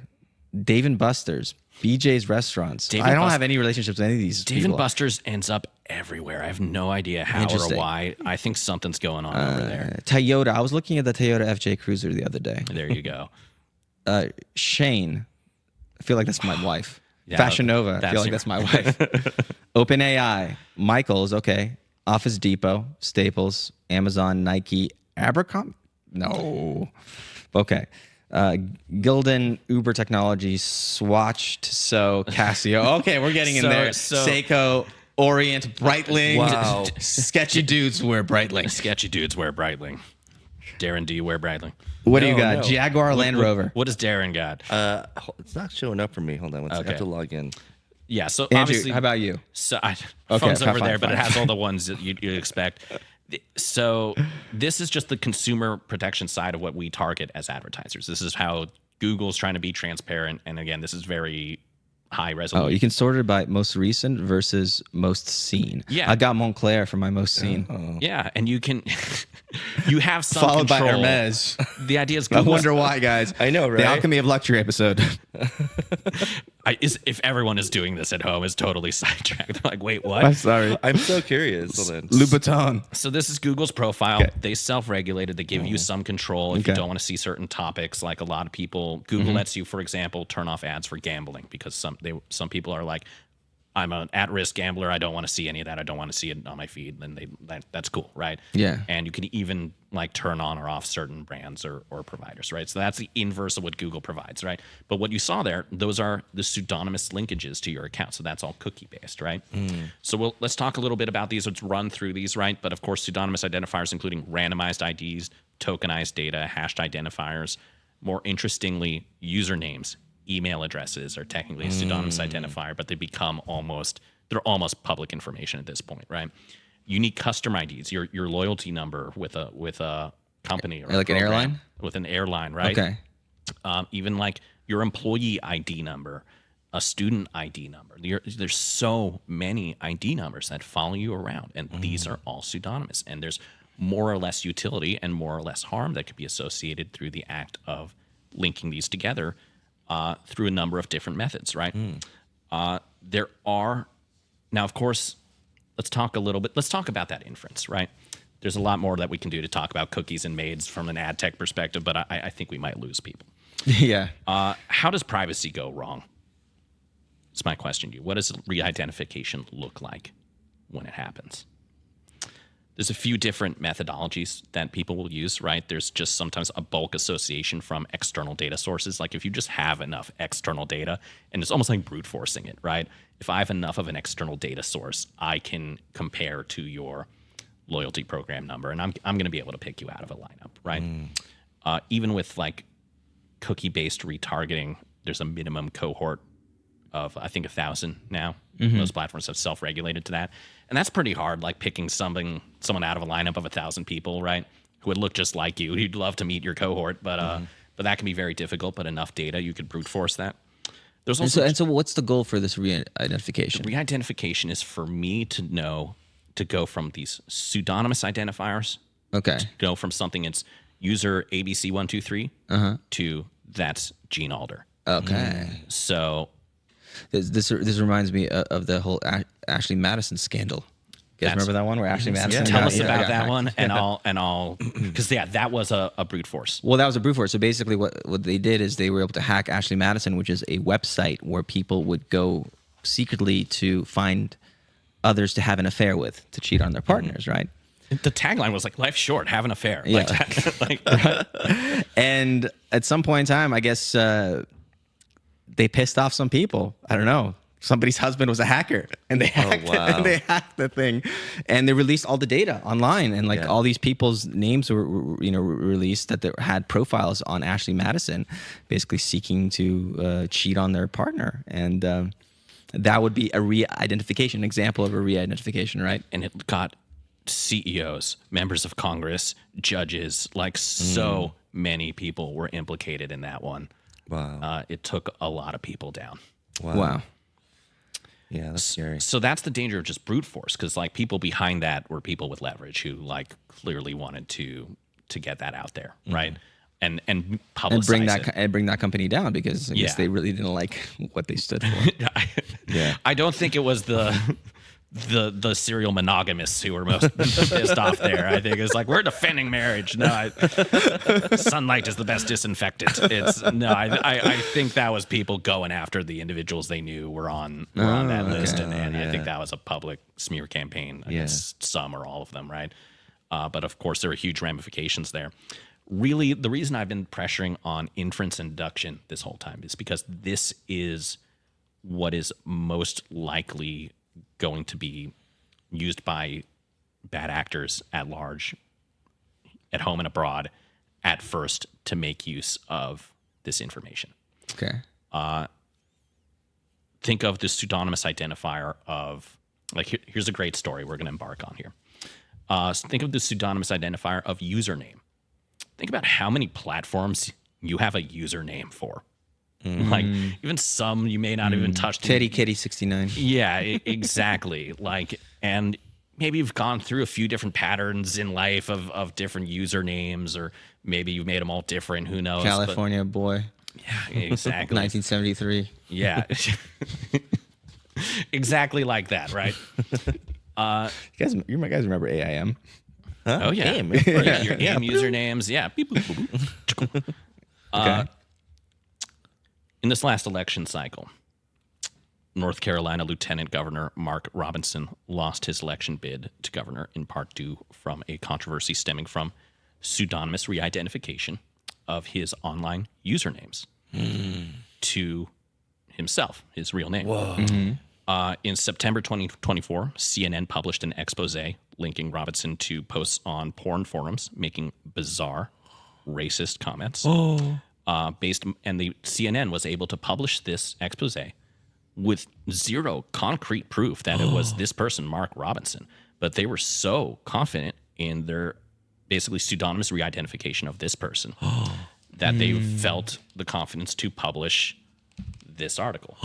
Dave & Buster's, BJ's Restaurants. I don't have any relationships with any of these Dave people. & Buster's ends up everywhere. I have no idea how or why. I think something's going on over there. Toyota. I was looking at the Toyota FJ Cruiser the other day. There you go. Shane. I feel like that's my wife. Yeah, Fashion Nova. I feel like that's my wife. OpenAI. Michaels. Okay. Office Depot. Staples. Amazon. Nike. Abercrombie. No. Okay. Gildan, Uber Technologies, Swatch, Tissot, Casio. Okay, we're getting in there. Seiko, Orient, Breitling. Wow. Sketchy dudes wear Breitling. Sketchy dudes wear Breitling. Darren, do you wear Breitling? What do you got? no. Jaguar, Land Rover. What does Darren got? It's not showing up for me. Hold on. I have to log in. Yeah, so Andrew, obviously... how about you? So Okay, phone's over fine, there, but it fine. has all the ones that you'd expect. So this is just the consumer protection side of what we target as advertisers. This is how Google's trying to be transparent. And again, this is very high resolution. Oh, you can sort it by most recent versus most seen. Yeah. I got Montclair for my most seen. Yeah, and you can... you have some Followed by control. Hermes. The idea is I Google's... wonder why, guys. I know, right? The Alchemy of Luxury episode. if everyone is doing this at home, is totally sidetracked. They're like, wait, what? I'm sorry. I'm so curious. Hold on. Louboutin. So this is Google's profile. Okay. They self-regulated. They give you some control if you Okay. don't want to see certain topics. Like a lot of people, Google lets you, for example, turn off ads for gambling because some people are like, I'm an at-risk gambler. I don't want to see any of that. I don't want to see it on my feed. Then that's cool, right? Yeah. And you can even like turn on or off certain brands or providers, right? So that's the inverse of what Google provides, right? But what you saw there, those are the pseudonymous linkages to your account. So that's all cookie-based, right? So let's talk a little bit about these. Let's run through these, right? But of course, pseudonymous identifiers, including randomized IDs, tokenized data, hashed identifiers. More interestingly, usernames, email addresses are technically a pseudonymous identifier, but they're almost public information at this point, right? Unique customer IDs, your loyalty number with a company or like an airline, with an airline, right? Okay. Even like your employee ID number, a student ID number. There's so many ID numbers that follow you around, and these are all pseudonymous. And there's more or less utility and more or less harm that could be associated through the act of linking these together through a number of different methods, right? There are, now of course, let's talk about that inference, right? There's a lot more that we can do to talk about cookies and maids from an ad tech perspective, but I think we might lose people. Yeah. How does privacy go wrong? It's my question to you. What does re-identification look like when it happens? There's a few different methodologies that people will use, right? There's just sometimes a bulk association from external data sources. Like if you just have enough external data, and it's almost like brute forcing it, right? If I have enough of an external data source, I can compare to your loyalty program number, and I'm going to be able to pick you out of a lineup, right? Even with like cookie-based retargeting, there's a minimum cohort of, I think, 1,000 now. Most platforms have self-regulated to that. And that's pretty hard, like picking someone out of a lineup of 1,000 people, right, who would look just like you. You'd love to meet your cohort, but that can be very difficult. But enough data, you could brute force that. There's also so what's the goal for this re-identification? Re-identification is for me to go from these pseudonymous identifiers, Okay. to go from something that's user ABC123 to that's Gene Alder. Okay. So This reminds me of the whole Ashley Madison scandal. You guys remember that one where Ashley Madison? Tell us about that one, and I'll because that was a brute force. Well, that was a brute force. So basically, what they did is they were able to hack Ashley Madison, which is a website where people would go secretly to find others to have an affair with, to cheat on their partners, right? The tagline was like "Life's short, have an affair." Yeah. Like that. Like, And at some point in time, I guess they pissed off some people. I don't know. Somebody's husband was a hacker, and they hacked it, and they hacked the thing, and they released all the data online, and all these people's names were released that they had profiles on Ashley Madison, basically seeking to cheat on their partner, and that would be a re-identification, an example of a re-identification, right? and it got CEOs, members of Congress, judges, like so many people were implicated in that one. Wow. It took a lot of people down. Wow. Yeah, that's scary. So that's the danger of just brute force, because like people behind that were people with leverage who like clearly wanted to get that out there, right? And publicize and bring that company down, because I guess they really didn't like what they stood for. I don't think it was the serial monogamists who were most pissed off there. I think it's like, we're defending marriage. No, sunlight is the best disinfectant. I think that was people going after the individuals they knew were on that list, and I think that was a public smear campaign against some or all of them, right? But of course, there are huge ramifications there. Really, the reason I've been pressuring on inference and deduction this whole time is because this is what is most likely going to be used by bad actors at large, at home and abroad, at first, to make use of this information. Okay. Think of the pseudonymous identifier of, like, here's a great story we're going to embark on here. So think of the pseudonymous identifier of username. Think about how many platforms you have a username for. Like even some you may not even touch. Teddy Kitty 69. Yeah, exactly. Like, and maybe you've gone through a few different patterns in life of different usernames, or maybe you've made them all different. Who knows? California boy. Yeah, exactly. 1973. Yeah, exactly like that, right? You guys remember AIM? Huh? Oh yeah, AIM. your AIM usernames. Yeah. Beep, boop, boop, boop. Okay. In this last election cycle, North Carolina Lieutenant Governor Mark Robinson lost his election bid to governor in part due from a controversy stemming from pseudonymous re-identification of his online usernames to himself, his real name. Whoa. In September 2024, CNN published an expose linking Robinson to posts on porn forums making bizarre, racist comments. And the CNN was able to publish this expose with zero concrete proof that it was this person, Mark Robinson. But they were so confident in their basically pseudonymous re-identification of this person that they felt the confidence to publish this article.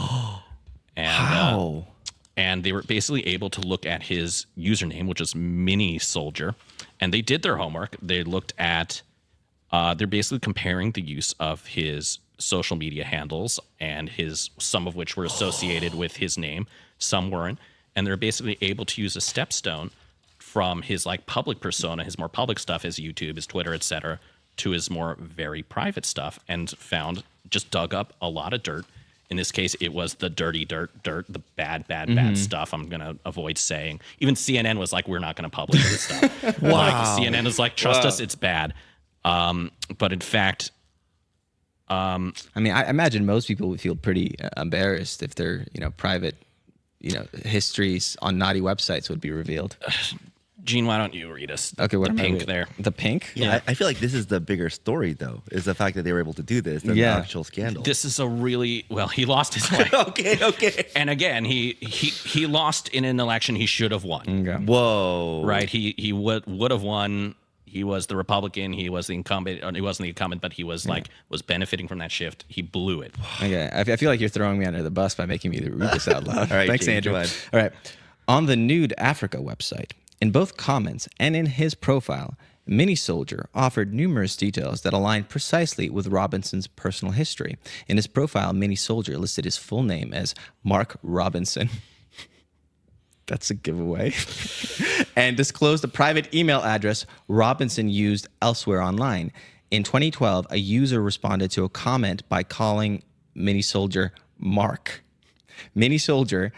And, and they were basically able to look at his username, which is Mini Soldier, and they did their homework. They looked at, they're basically comparing the use of his social media handles and some of which were associated with his name, some weren't, and they're basically able to use a stepstone from his like public persona, his more public stuff, his YouTube, his Twitter, etc., to his more very private stuff, and just dug up a lot of dirt. In this case, it was the dirty dirt, the bad stuff. I'm going to avoid saying. Even CNN was like, we're not going to publish this stuff. Wow. Like, CNN is like, trust us, it's bad. But in fact, I mean, I imagine most people would feel pretty embarrassed if their, private, histories on naughty websites would be revealed. Gene, why don't you read us Okay, what the am I pink reading? there? The pink? Yeah, I feel like this is the bigger story, though, is the fact that they were able to do this than the actual scandal. This is a really, he lost his way. Okay. And again, he lost in an election he should have won. Okay. Whoa. Right? He would have won. He was the Republican. He was the incumbent. Or he wasn't the incumbent, but he was was benefiting from that shift. He blew it. Okay, I feel like you're throwing me under the bus by making me read this out loud. All right, Thanks, James, Andrew. go ahead. All right. On the Nude Africa website, in both comments and in his profile, Mini Soldier offered numerous details that aligned precisely with Robinson's personal history. In his profile, Mini Soldier listed his full name as Mark Robinson. That's a giveaway. And disclosed a private email address Robinson used elsewhere online. In 2012, a user responded to a comment by calling Mini Soldier Mark. Mini Soldier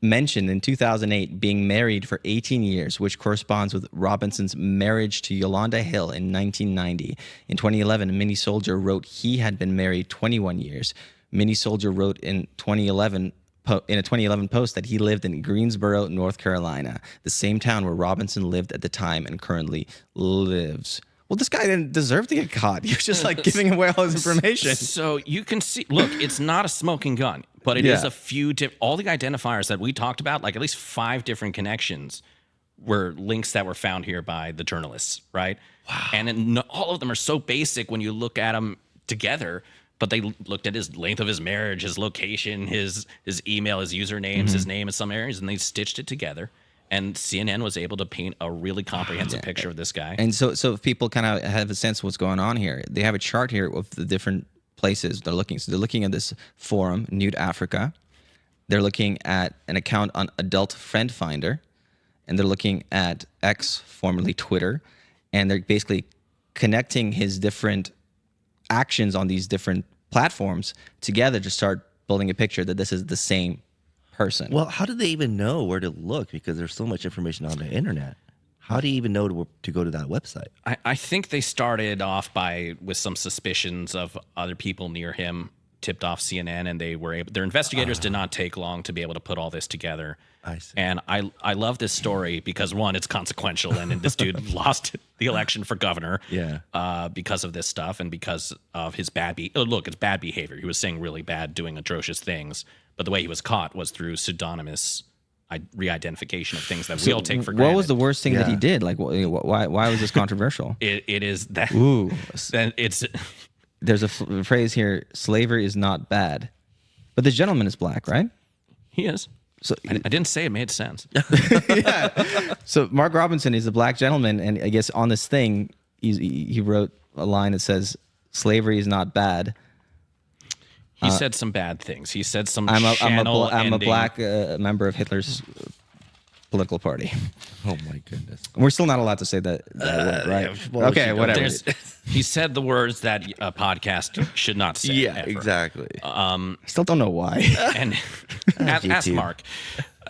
mentioned in 2008 being married for 18 years, which corresponds with Robinson's marriage to Yolanda Hill in 1990. In 2011, Mini Soldier wrote he had been married 21 years. Mini Soldier wrote in a 2011 post that he lived in Greensboro, North Carolina, the same town where Robinson lived at the time and currently lives. Well, this guy didn't deserve to get caught. He was just like giving away all his information. So you can see, look, it's not a smoking gun, but it is a few all the identifiers that we talked about, like at least 5 different connections were links that were found here by the journalists, right? Wow. And all of them are so basic when you look at them together, but they looked at his length of his marriage, his location, his email, his usernames, his name in some areas, and they stitched it together. And CNN was able to paint a really comprehensive picture of this guy. And so if people kind of have a sense of what's going on here, they have a chart here of the different places they're looking. So they're looking at this forum, Nude Africa. They're looking at an account on Adult Friend Finder. And they're looking at X, formerly Twitter. And they're basically connecting his different actions on these different platforms together to start building a picture that this is the same person. Well, how do they even know where to look? Because there's so much information on the internet. How do you even know to go to that website? I think they started off with some suspicions of other people near him, tipped off CNN, and their investigators did not take long to be able to put all this together. I see. And I love this story because, one, it's consequential, and this dude lost the election for governor because of this stuff and because of his it's bad behavior. He was saying really bad, doing atrocious things, but the way he was caught was through pseudonymous re-identification of things that we all take for granted. What was the worst thing that he did? Like, why was this controversial? It is that. Ooh. It's... There's a phrase here, slavery is not bad. But this gentleman is black, right? He is. So I didn't say it made sense. Yeah. So Mark Robinson is a black gentleman, and I guess on this thing, he wrote a line that says, slavery is not bad. He said some bad things. He said some I'm a channel ending. black member of Hitler's political party. Oh my goodness. We're still not allowed to say that word, right? Yeah, well, Okay, whatever. He said the words that a podcast should not say. Yeah, ever. exactly. Still don't know why. And ask YouTube. Mark.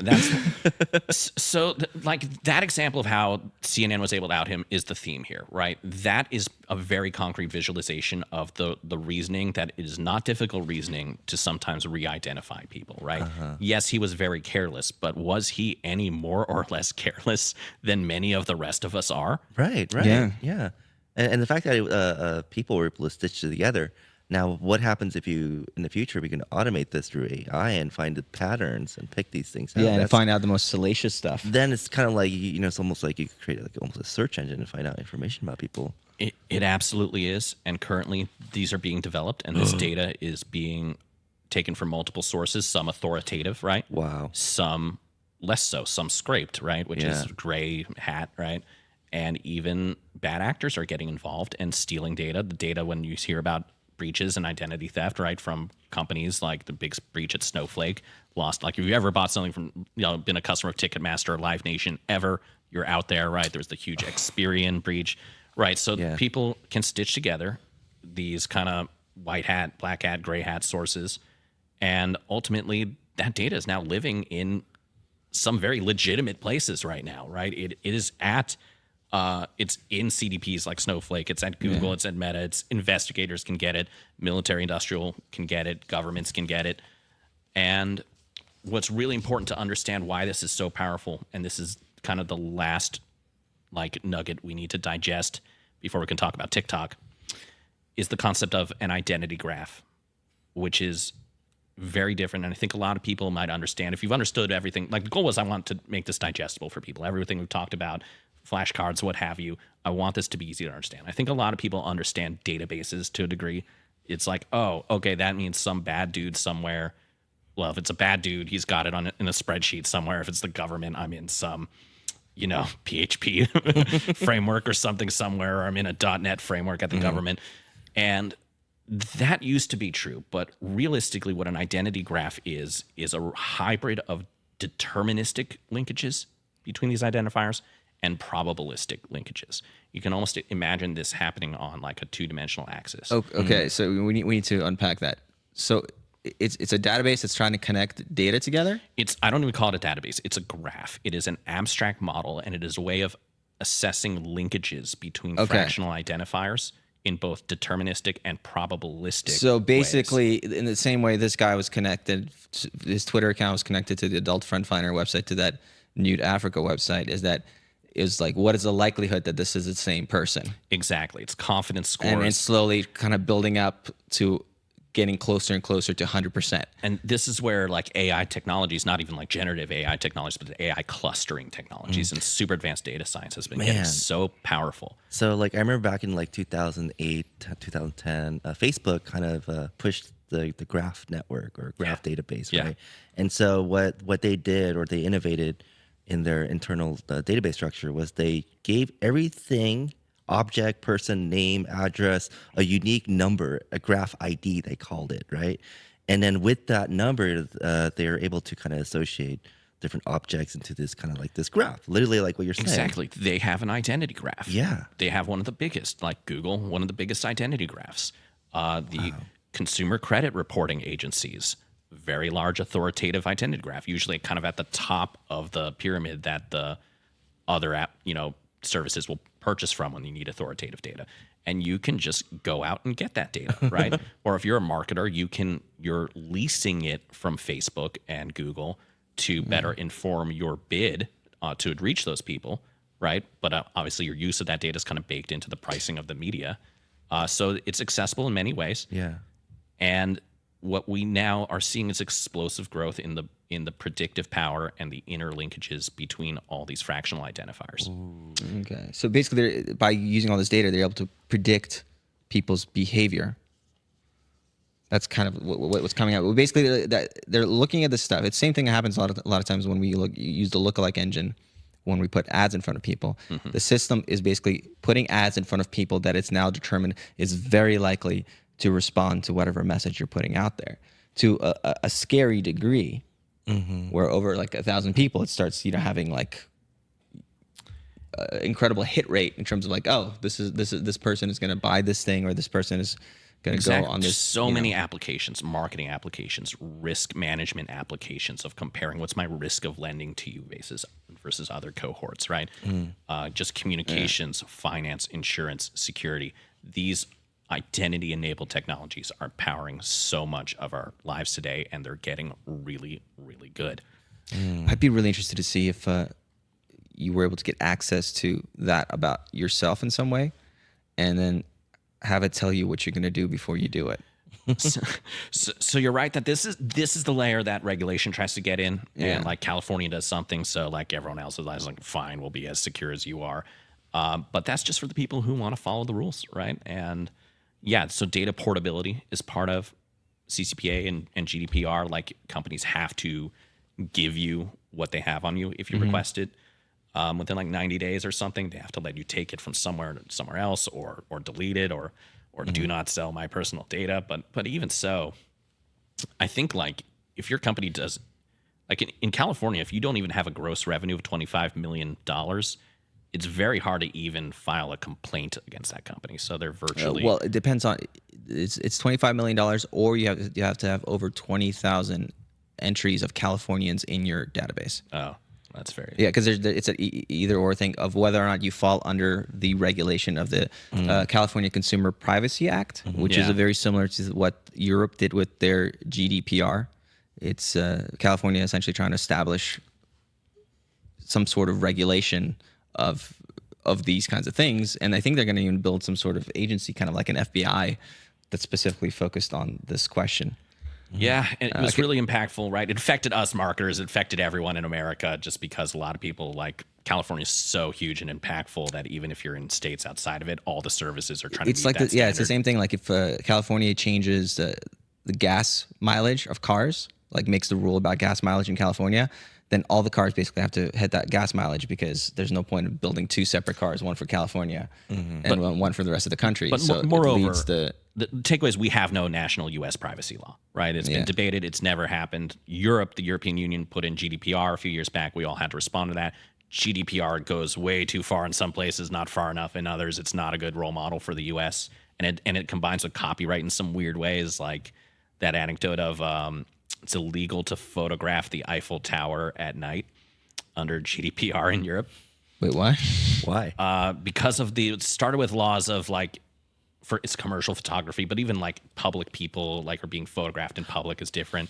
That's so like that example of how CNN was able to out him is the theme here, right? That is a very concrete visualization of the reasoning that it is not difficult reasoning to sometimes re-identify people, right? Yes, he was very careless, but was he any more or less careless than many of the rest of us are? Right. Yeah. And the fact that people were able to stitch it together. Now, what happens if you, in the future, we can automate this through AI and find the patterns and pick these things out? Yeah, and find out the most salacious stuff. Then it's kind of like, it's almost like you could create like almost a search engine to find out information about people. It absolutely is. And currently, these are being developed, and this data is being taken from multiple sources, some authoritative, right? Wow. Some less so, some scraped, right? Which is gray hat, right? And even bad actors are getting involved and stealing data. The data, when you hear about breaches and identity theft, right, from companies like the big breach at Snowflake, lost. Like, if you ever bought something from, been a customer of Ticketmaster or Live Nation ever, you're out there, right? There's the huge Experian breach, right? So people can stitch together these kind of white hat, black hat, gray hat sources, and ultimately that data is now living in some very legitimate places right now, right? It is at it's in CDPs like Snowflake. It's at Google. It's at Meta. It's investigators can get it. Military industrial can get it. Governments can get it. And what's really important to understand why this is so powerful, and this is kind of the last nugget we need to digest before we can talk about TikTok, is the concept of an identity graph, which is very different. And I think a lot of people might understand if you've understood everything. Like, the goal was I want to make this digestible for people. Everything we've talked about, flashcards, what have you. I want this to be easy to understand. I think a lot of people understand databases to a degree. It's like, oh, okay, that means some bad dude somewhere. Well, if it's a bad dude, he's got it in a spreadsheet somewhere. If it's the government, I'm in some, PHP framework or something somewhere, or I'm in a .NET framework at the government. And that used to be true. But realistically, what an identity graph is a hybrid of deterministic linkages between these identifiers and probabilistic linkages. You can almost imagine this happening on like a two-dimensional axis. Okay, so we need to unpack that. So it's a database that's trying to connect data together? I don't even call it a database. It's a graph. It is an abstract model, and it is a way of assessing linkages between fractional identifiers in both deterministic and probabilistic So basically, ways. in the same way this guy was connected, his Twitter account was connected to the Adult Friend Finder website, to that Nude Africa website, is like, what is the likelihood that this is the same person? Exactly. It's confidence scores. And it's slowly kind of building up to getting closer and closer to 100%. And this is where like AI technologies, not even like generative AI technologies, but AI clustering technologies and super advanced data science has been getting so powerful. So like I remember back in like 2008, 2010, Facebook kind of pushed the graph network or graph database, right? And so what they did, or they innovated in their internal database structure, was they gave everything, object, person, name, address, a unique number, a graph ID, they called it, right? And then with that number, they are able to kind of associate different objects into this kind of like this graph, literally like what you're saying. Exactly. They have an identity graph. Yeah. They have one of the biggest, like Google, one of the biggest identity graphs. The consumer credit reporting agencies, very large authoritative identity graph, usually kind of at the top of the pyramid that the other app, services will purchase from when you need authoritative data. And you can just go out and get that data, right? Or if you're a marketer, you're leasing it from Facebook and Google to better inform your bid to reach those people, right? But obviously your use of that data is kind of baked into the pricing of the media. So it's accessible in many ways. Yeah. And what we now are seeing is explosive growth in the predictive power and the inner linkages between all these fractional identifiers. Okay. So basically, by using all this data, they're able to predict people's behavior. That's kind of what's coming out. Basically, they're looking at this stuff. It's the same thing that happens a lot of times when we use the lookalike engine when we put ads in front of people. The system is basically putting ads in front of people that it's now determined is very likely to respond to whatever message you're putting out there, to a scary degree. where over like 1,000 people, it starts, having like incredible hit rate in terms of like, oh, this person is going to buy this thing, or this person is going to go on this. So many applications, marketing applications, risk management applications of comparing what's my risk of lending to you versus other cohorts, right? Just communications, finance, insurance, security. These identity-enabled technologies are powering so much of our lives today, and they're getting really, really good. I'd be really interested to see if you were able to get access to that about yourself in some way, and then have it tell you what you're going to do before you do it. So you're right that this is the layer that regulation tries to get in, and like California does something, so like everyone else is like, fine, we'll be as secure as you are. But that's just for the people who want to follow the rules, right? And yeah, so data portability is part of CCPA and GDPR. Like companies have to give you what they have on you if you request it. Within like 90 days or something, they have to let you take it from somewhere to somewhere else, or delete it, or do not sell my personal data. But even so, I think like if your company does, like in California, if you don't even have a gross revenue of $25 million, it's very hard to even file a complaint against that company. So they're virtually well, it depends on it's $25 million, or you have to have over 20,000 entries of Californians in your database. Oh. That's very because it's an either or thing of whether or not you fall under the regulation of the California Consumer Privacy Act, which is very similar to what Europe did with their GDPR. It's California essentially trying to establish some sort of regulation of these kinds of things, and I think they're going to even build some sort of agency, kind of like an FBI, that's specifically focused on this question. Yeah, and it was really impactful, right? It affected us marketers. It affected everyone in America, just because a lot of people, like, California is so huge and impactful that even if you're in states outside of it, all the services are trying to meet that standard. It's the same thing. Like if California changes the gas mileage of cars, like makes the rule about gas mileage in California, then all the cars basically have to hit that gas mileage, because there's no point in building two separate cars, one for California and one for the rest of the country. But so moreover, the takeaway is we have no national U.S. privacy law, right? It's been debated. It's never happened. Europe, the European Union, put in GDPR a few years back. We all had to respond to that. GDPR goes way too far in some places, not far enough in others. It's not a good role model for the U.S. And it combines with copyright in some weird ways, like that anecdote of it's illegal to photograph the Eiffel Tower at night under GDPR in Europe. Wait, why? Why? Because of it started with laws of like, for it's commercial photography, but even like public people like are being photographed in public is different.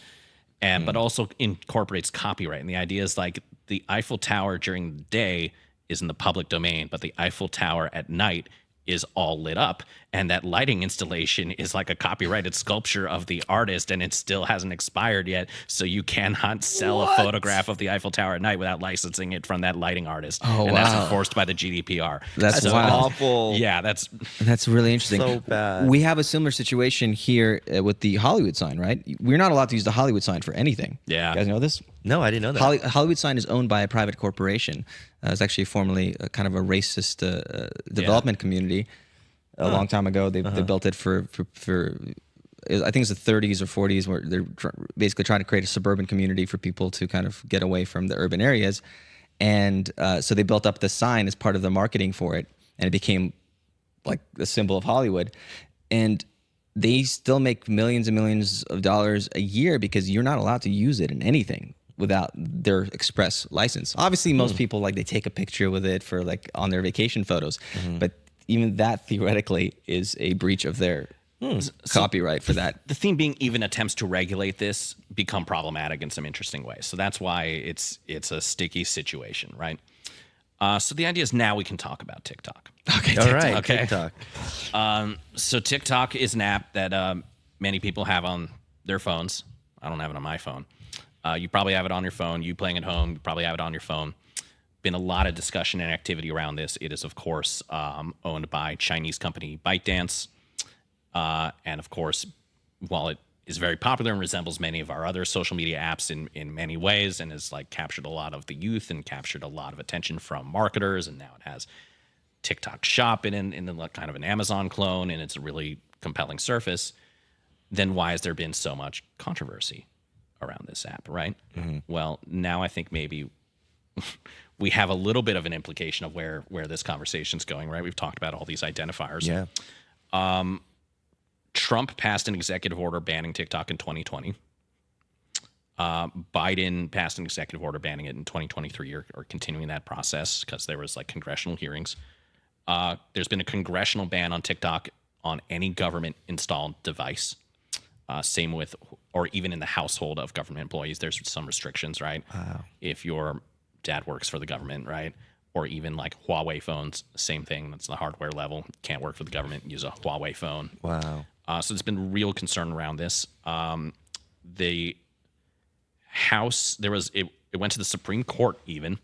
And but also incorporates copyright. And the idea is like the Eiffel Tower during the day is in the public domain, but the Eiffel Tower at night is all lit up, and that lighting installation is like a copyrighted sculpture of the artist, and it still hasn't expired yet, so you cannot sell a photograph of the Eiffel Tower at night without licensing it from that lighting artist. That's enforced by the GDPR. That's awful. Yeah, that's really interesting. So bad. We have a similar situation here with the Hollywood sign, right? We're not allowed to use the Hollywood sign for anything. Yeah. You guys know this? No, I didn't know that. Hollywood sign is owned by a private corporation. It's actually formerly kind of a racist development community. A long time ago, they built it for I think it's the 30s or 40s, where they're basically trying to create a suburban community for people to kind of get away from the urban areas. And so they built up the sign as part of the marketing for it, and it became like the symbol of Hollywood. And they still make millions and millions of dollars a year because you're not allowed to use it in anything without their express license. Obviously, most people, like, they take a picture with it for like on their vacation photos, but even that theoretically is a breach of their copyright for that. The theme being, even attempts to regulate this become problematic in some interesting ways. So that's why it's a sticky situation, right? So the idea is now we can talk about TikTok. Okay, All right, okay. TikTok. So TikTok is an app that many people have on their phones. I don't have it on my phone. You probably have it on your phone. You playing at home, you probably have it on your phone. Been a lot of discussion and activity around this. It is, of course, owned by Chinese company ByteDance. And, of course, while it is very popular and resembles many of our other social media apps in many ways, and has like captured a lot of the youth and captured a lot of attention from marketers, and now it has TikTok Shop in kind of an Amazon clone, and it's a really compelling surface, then why has there been so much controversy around this app, right? Well, now I think maybe we have a little bit of an implication of where this conversation's going, right? We've talked about all these identifiers. Yeah. Trump passed an executive order banning TikTok in 2020. Biden passed an executive order banning it in 2023 or continuing that process because there was like congressional hearings. There's been a congressional ban on TikTok on any government installed device. Same with, or even in the household of government employees, there's some restrictions, right? Wow. If your dad works for the government, right? Or even like Huawei phones, same thing. That's the hardware level. Can't work for the government, use a Huawei phone. Wow. So there's been real concern around this. The House, it went to the Supreme Court even,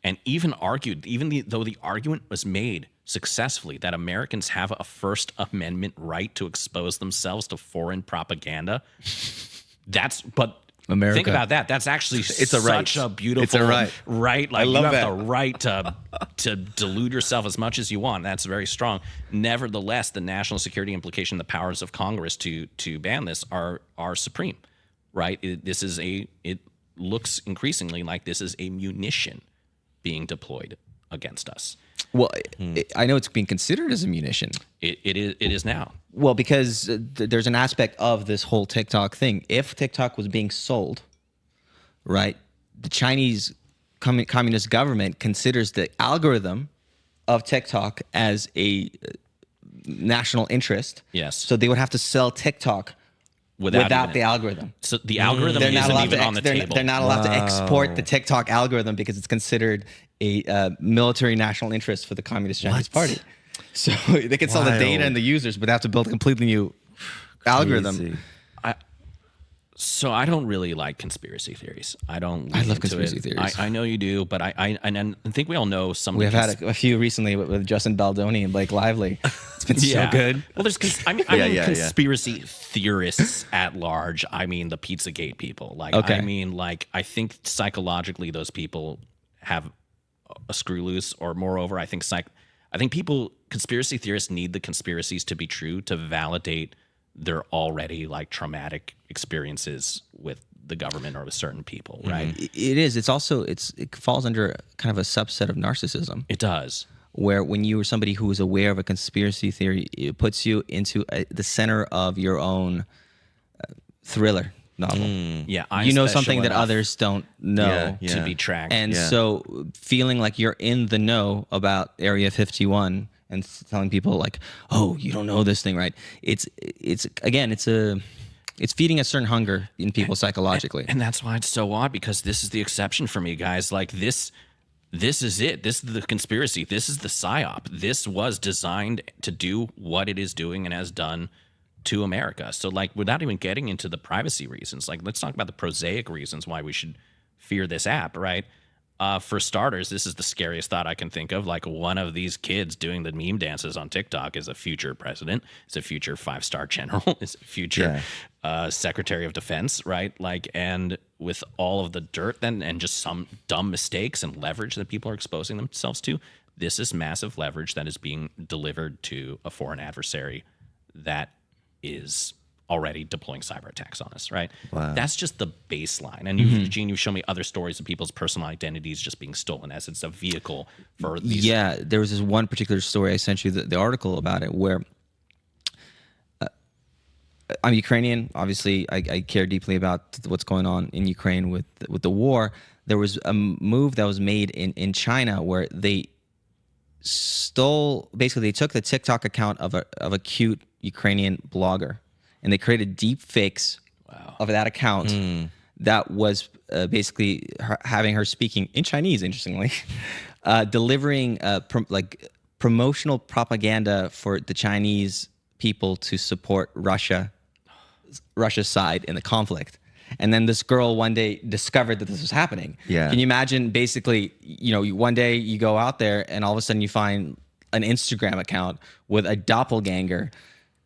and even argued, though the argument was made successfully that Americans have a First Amendment right to expose themselves to foreign propaganda. But America. Think about that. That's actually It's a right. such a beautiful It's a right. Like I love you have that. the right to delude yourself as much as you want. That's very strong. Nevertheless, the national security implication, the powers of Congress to ban this are supreme, right? It looks increasingly like this is a munition being deployed against us. Well, I know it's being considered as a munition. It is now. Well, because there's an aspect of this whole TikTok thing. If TikTok was being sold, right, the Chinese communist government considers the algorithm of TikTok as a national interest. Yes. So they would have to sell TikTok without the algorithm. So the algorithm They're not isn't allowed even to on the they're, table. they're not allowed to export the TikTok algorithm because it's considered a military national interest for the Communist Chinese Party. So they can sell the data and the users, but they have to build a completely new algorithm. Crazy. So I don't really like conspiracy theories. I don't. I lean love into conspiracy it. theories. I know you do, but I think we all know some. We have had a few recently with Justin Baldoni and Blake Lively. It's been so good. Well, there's I mean conspiracy theorists at large. I mean the Pizzagate people. Like Okay. I mean like I think psychologically those people have a screw loose, or moreover, I think conspiracy theorists need the conspiracies to be true to validate their already like traumatic experiences with the government or with certain people, right? It is. It's also it falls under kind of a subset of narcissism. It does. Where when you are somebody who is aware of a conspiracy theory, it puts you into the center of your own thriller novel. Yeah, You know I'm something special that enough others don't know. Yeah. to be tracked. And so feeling like you're in the know about Area 51 and telling people like, oh, you don't know this thing, right? It's feeding a certain hunger in people psychologically. And that's why it's so odd, because this is the exception for me, guys. Like this is it. This is the conspiracy. This is the psyop. This was designed to do what it is doing and has done to America. So like, without even getting into the privacy reasons, like let's talk about the prosaic reasons why we should fear this app, right? For starters, this is the scariest thought I can think of. Like one of these kids doing the meme dances on TikTok is a future president, is a future 5-star general, is a future Secretary of Defense, right? Like, and with all of the dirt then and just some dumb mistakes and leverage that people are exposing themselves to, this is massive leverage that is being delivered to a foreign adversary that is already deploying cyber attacks on us, right? Wow. That's just the baseline. And you've shown me other stories of people's personal identities just being stolen as it's a vehicle for these. Yeah, there was this one particular story. I sent you the article about it where I'm Ukrainian. Obviously, I care deeply about what's going on in Ukraine with the war. There was a move that was made in China where they they took the TikTok account of a cute Ukrainian blogger, and they created deep fakes of that account that was basically having her speaking in Chinese, interestingly, delivering promotional propaganda for the Chinese people to support Russia's side in the conflict. And then this girl one day discovered that this was happening. Yeah. Can you imagine basically, one day you go out there and all of a sudden you find an Instagram account with a doppelganger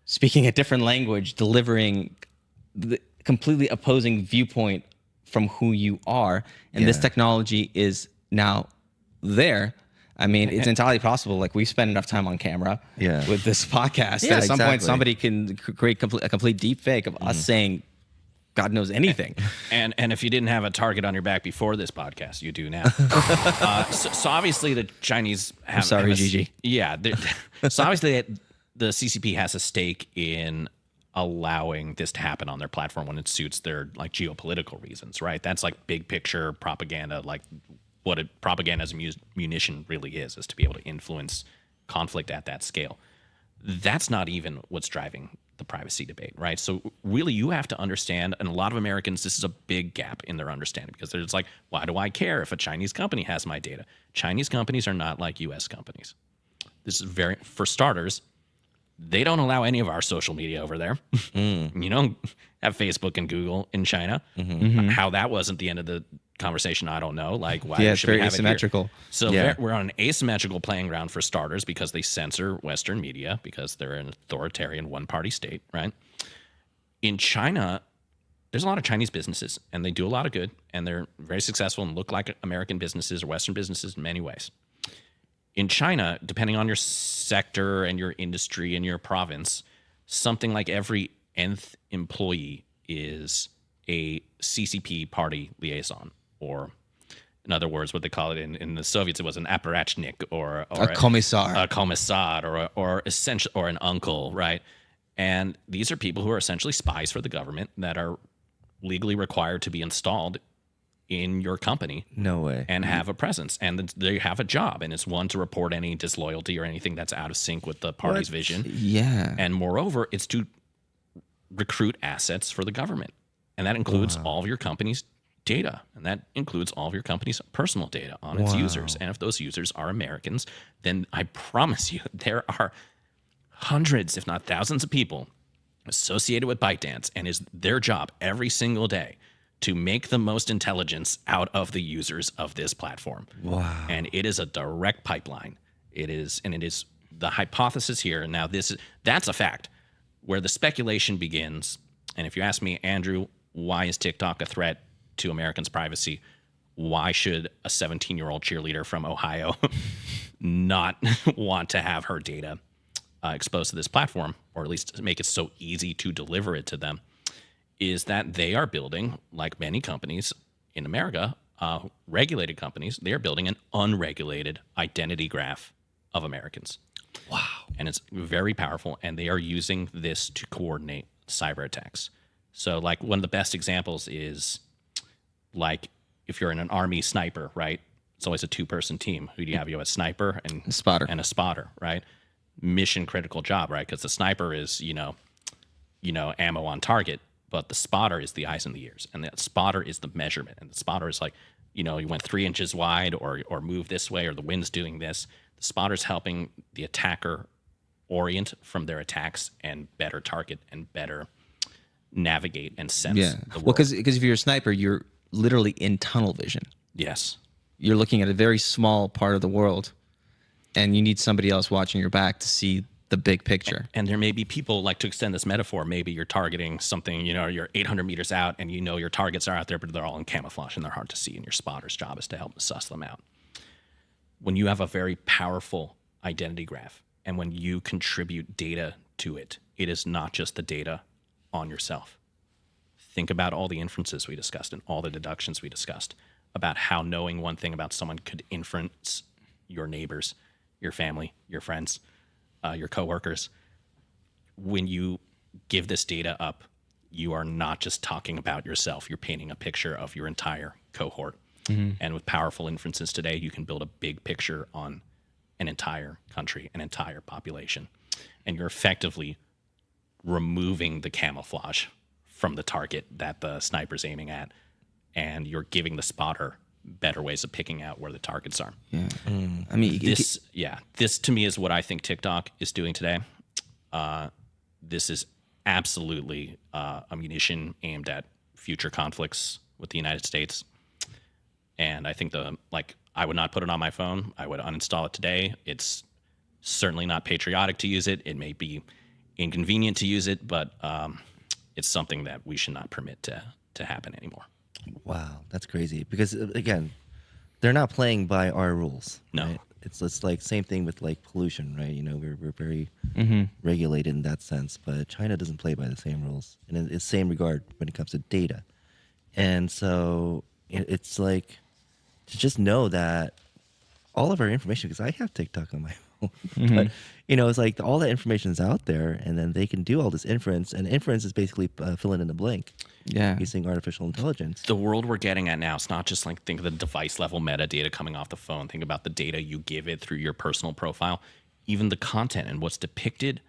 speaking a different language, delivering the completely opposing viewpoint from who you are. And this technology is now there. I mean, it's entirely possible. Like, we've spent enough time on camera with this podcast that at some point somebody can create a complete deep fake of us saying God knows anything. And if you didn't have a target on your back before this podcast, you do now. So obviously the Chinese have. Sorry, have a, Gigi. Yeah. So obviously the CCP has a stake in allowing this to happen on their platform when it suits their like geopolitical reasons, right? That's like big picture propaganda, like what propaganda as a munition really is to be able to influence conflict at that scale. That's not even what's driving the privacy debate, right? So really you have to understand, and a lot of Americans, this is a big gap in their understanding because they're just like, why do I care if a Chinese company has my data? Chinese companies are not like US companies. This is for starters, they don't allow any of our social media over there. You don't have Facebook and Google in China. How that wasn't the end of the conversation, I don't know. Like, why Yeah, it's should very we have asymmetrical. it here? So Yeah. we're on an asymmetrical playing ground for starters because they censor Western media because they're an authoritarian one-party state, right? In China, there's a lot of Chinese businesses, and they do a lot of good, and they're very successful and look like American businesses or Western businesses in many ways. In China, depending on your sector and your industry and your province, something like every nth employee is a CCP party liaison, or in other words, what they call it in the Soviets, it was an apparatchik or A commissar. a commissar or essential or an uncle, right? And these are people who are essentially spies for the government that are legally required to be installed in your company. No way. And have a presence, and they have a job, and it's one to report any disloyalty or anything that's out of sync with the party's vision. Yeah. And moreover, it's to recruit assets for the government, and that includes all of your company's data, and that includes all of your company's personal data on its users. And if those users are Americans, then I promise you there are hundreds, if not thousands, of people associated with ByteDance, and is their job every single day to make the most intelligence out of the users of this platform. Wow. And it is a direct pipeline. It is the hypothesis here. Now that's a fact. Where the speculation begins, and if you ask me, Andrew, why is TikTok a threat to Americans' privacy? Why should a 17-year-old cheerleader from Ohio not want to have her data exposed to this platform, or at least make it so easy to deliver it to them? Is that they are building, like many companies in America, regulated companies, they are building an unregulated identity graph of Americans. Wow. And it's very powerful, and they are using this to coordinate cyber attacks. So, like, one of the best examples is, like, if you're in an army sniper, right? It's always a two-person team. Who do you have? You have a sniper and a spotter, right? Mission critical job, right? Because the sniper is, ammo on target. But the spotter is the eyes and the ears, and that spotter is the measurement. And the spotter is like, you went 3 inches wide, or move this way, or the wind's doing this. The spotter is helping the attacker orient from their attacks and better target and better navigate and sense the world. Well, because if you're a sniper, you're literally in tunnel vision. Yes. You're looking at a very small part of the world, and you need somebody else watching your back to see the big picture. And there may be people, like, to extend this metaphor, maybe you're targeting something, you're 800 meters out, and your targets are out there, but they're all in camouflage and they're hard to see, and your spotter's job is to help suss them out. When you have a very powerful identity graph, and when you contribute data to it, it is not just the data on yourself. Think about all the inferences we discussed and all the deductions we discussed about how knowing one thing about someone could inference your neighbors, your family, your friends, your coworkers. When you give this data up, you are not just talking about yourself. You're painting a picture of your entire cohort. And with powerful inferences today, you can build a big picture on an entire country, an entire population. And you're effectively removing the camouflage from the target that the sniper's aiming at. And you're giving the spotter better ways of picking out where the targets are. Yeah. I mean, this to me is what I think TikTok is doing today. This is absolutely a munition aimed at future conflicts with the United States. And I think I would not put it on my phone. I would uninstall it today. It's certainly not patriotic to use it. It may be inconvenient to use it, but it's something that we should not permit to happen anymore. Wow, that's crazy. Because again, they're not playing by our rules. No. Right? It's like same thing with like pollution, right? We're very regulated in that sense, but China doesn't play by the same rules, and in the same regard when it comes to data. And so it's like to just know that all of our information, because I have TikTok on my phone, but it's like all that information is out there, and then they can do all this inference, and inference is basically filling in the blank. Yeah. Using artificial intelligence. The world we're getting at now, it's not just like think of the device level metadata coming off the phone. Think about the data you give it through your personal profile, even the content and what's depicted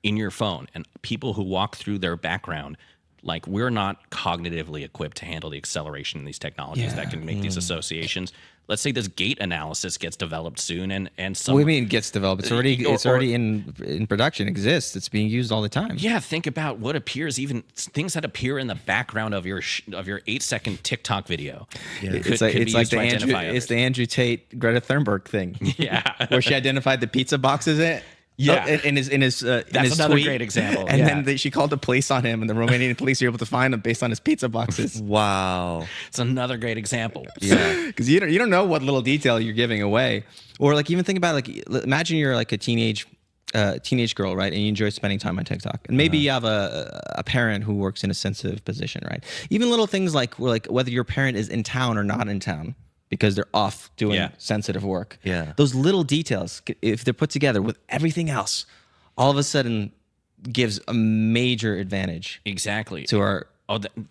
in your phone. And people who walk through their background, like we're not cognitively equipped to handle the acceleration in these technologies that can make these associations. Let's say this gate analysis gets developed soon, and some. What do you mean it gets developed? It's already in production. It exists. It's being used all the time. Yeah, think about what appears, even things that appear in the background of your 8-second TikTok video. Yeah. It's like the Andrew Tate Greta Thunberg thing. Yeah, where she identified the pizza boxes in. Yeah. In his That's another tweet. great example. And then she called the police on him, and the Romanian police were able to find him based on his pizza boxes. Wow. It's another great example. Yeah. Because you don't know what little detail you're giving away, or like even think about like imagine you're like a teenage girl, right, and you enjoy spending time on TikTok, and maybe you have a parent who works in a sensitive position, right? Even little things like whether your parent is in town or not in town, because they're off doing sensitive work. Yeah. Those little details, if they're put together with everything else, all of a sudden gives a major advantage. Exactly. To our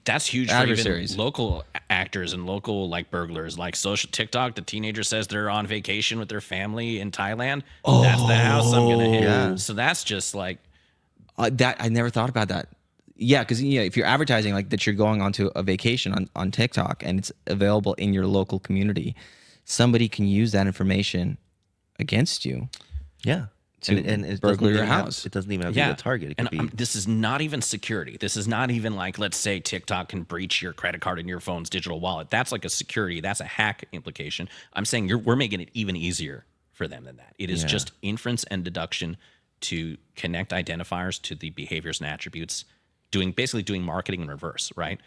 that's huge adversaries. For even local actors and local like burglars, like social TikTok. The teenager says they're on vacation with their family in Thailand. That's the house I'm gonna hit. Yeah. So that's just like that. I never thought about that. Yeah, because if you're advertising like that, you're going onto a vacation on TikTok and it's available in your local community, somebody can use that information against you. Yeah. And it burglar doesn't your even house. It doesn't even have to be a target. It could and be. this is not even security. This is not even like, let's say TikTok can breach your credit card and your phone's digital wallet. That's like a security. That's a hack implication. I'm saying we're making it even easier for them than that. It is just inference and deduction to connect identifiers to the behaviors and attributes, basically doing marketing in reverse, right?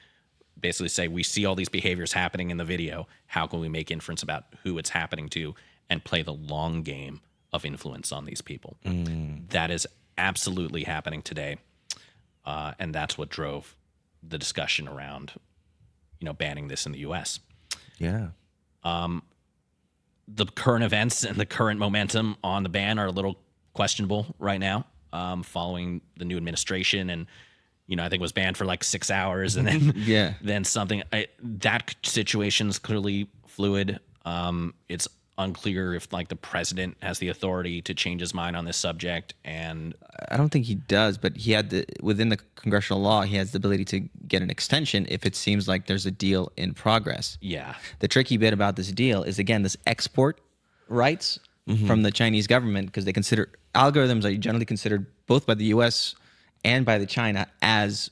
Basically say, we see all these behaviors happening in the video. How can we make inference about who it's happening to and play the long game of influence on these people? That is absolutely happening today. And that's what drove the discussion around, banning this in the US. Yeah. The current events and the current momentum on the ban are a little questionable right now, following the new administration. And I think it was banned for like 6 hours, and then then something. That situation's clearly fluid. It's unclear if like the president has the authority to change his mind on this subject, and I don't think he does, but he had within the congressional law, he has the ability to get an extension if it seems like there's a deal in progress. Yeah. The tricky bit about this deal is, again, this export rights from the Chinese government, because they consider algorithms are generally considered both by the U.S. and by the China as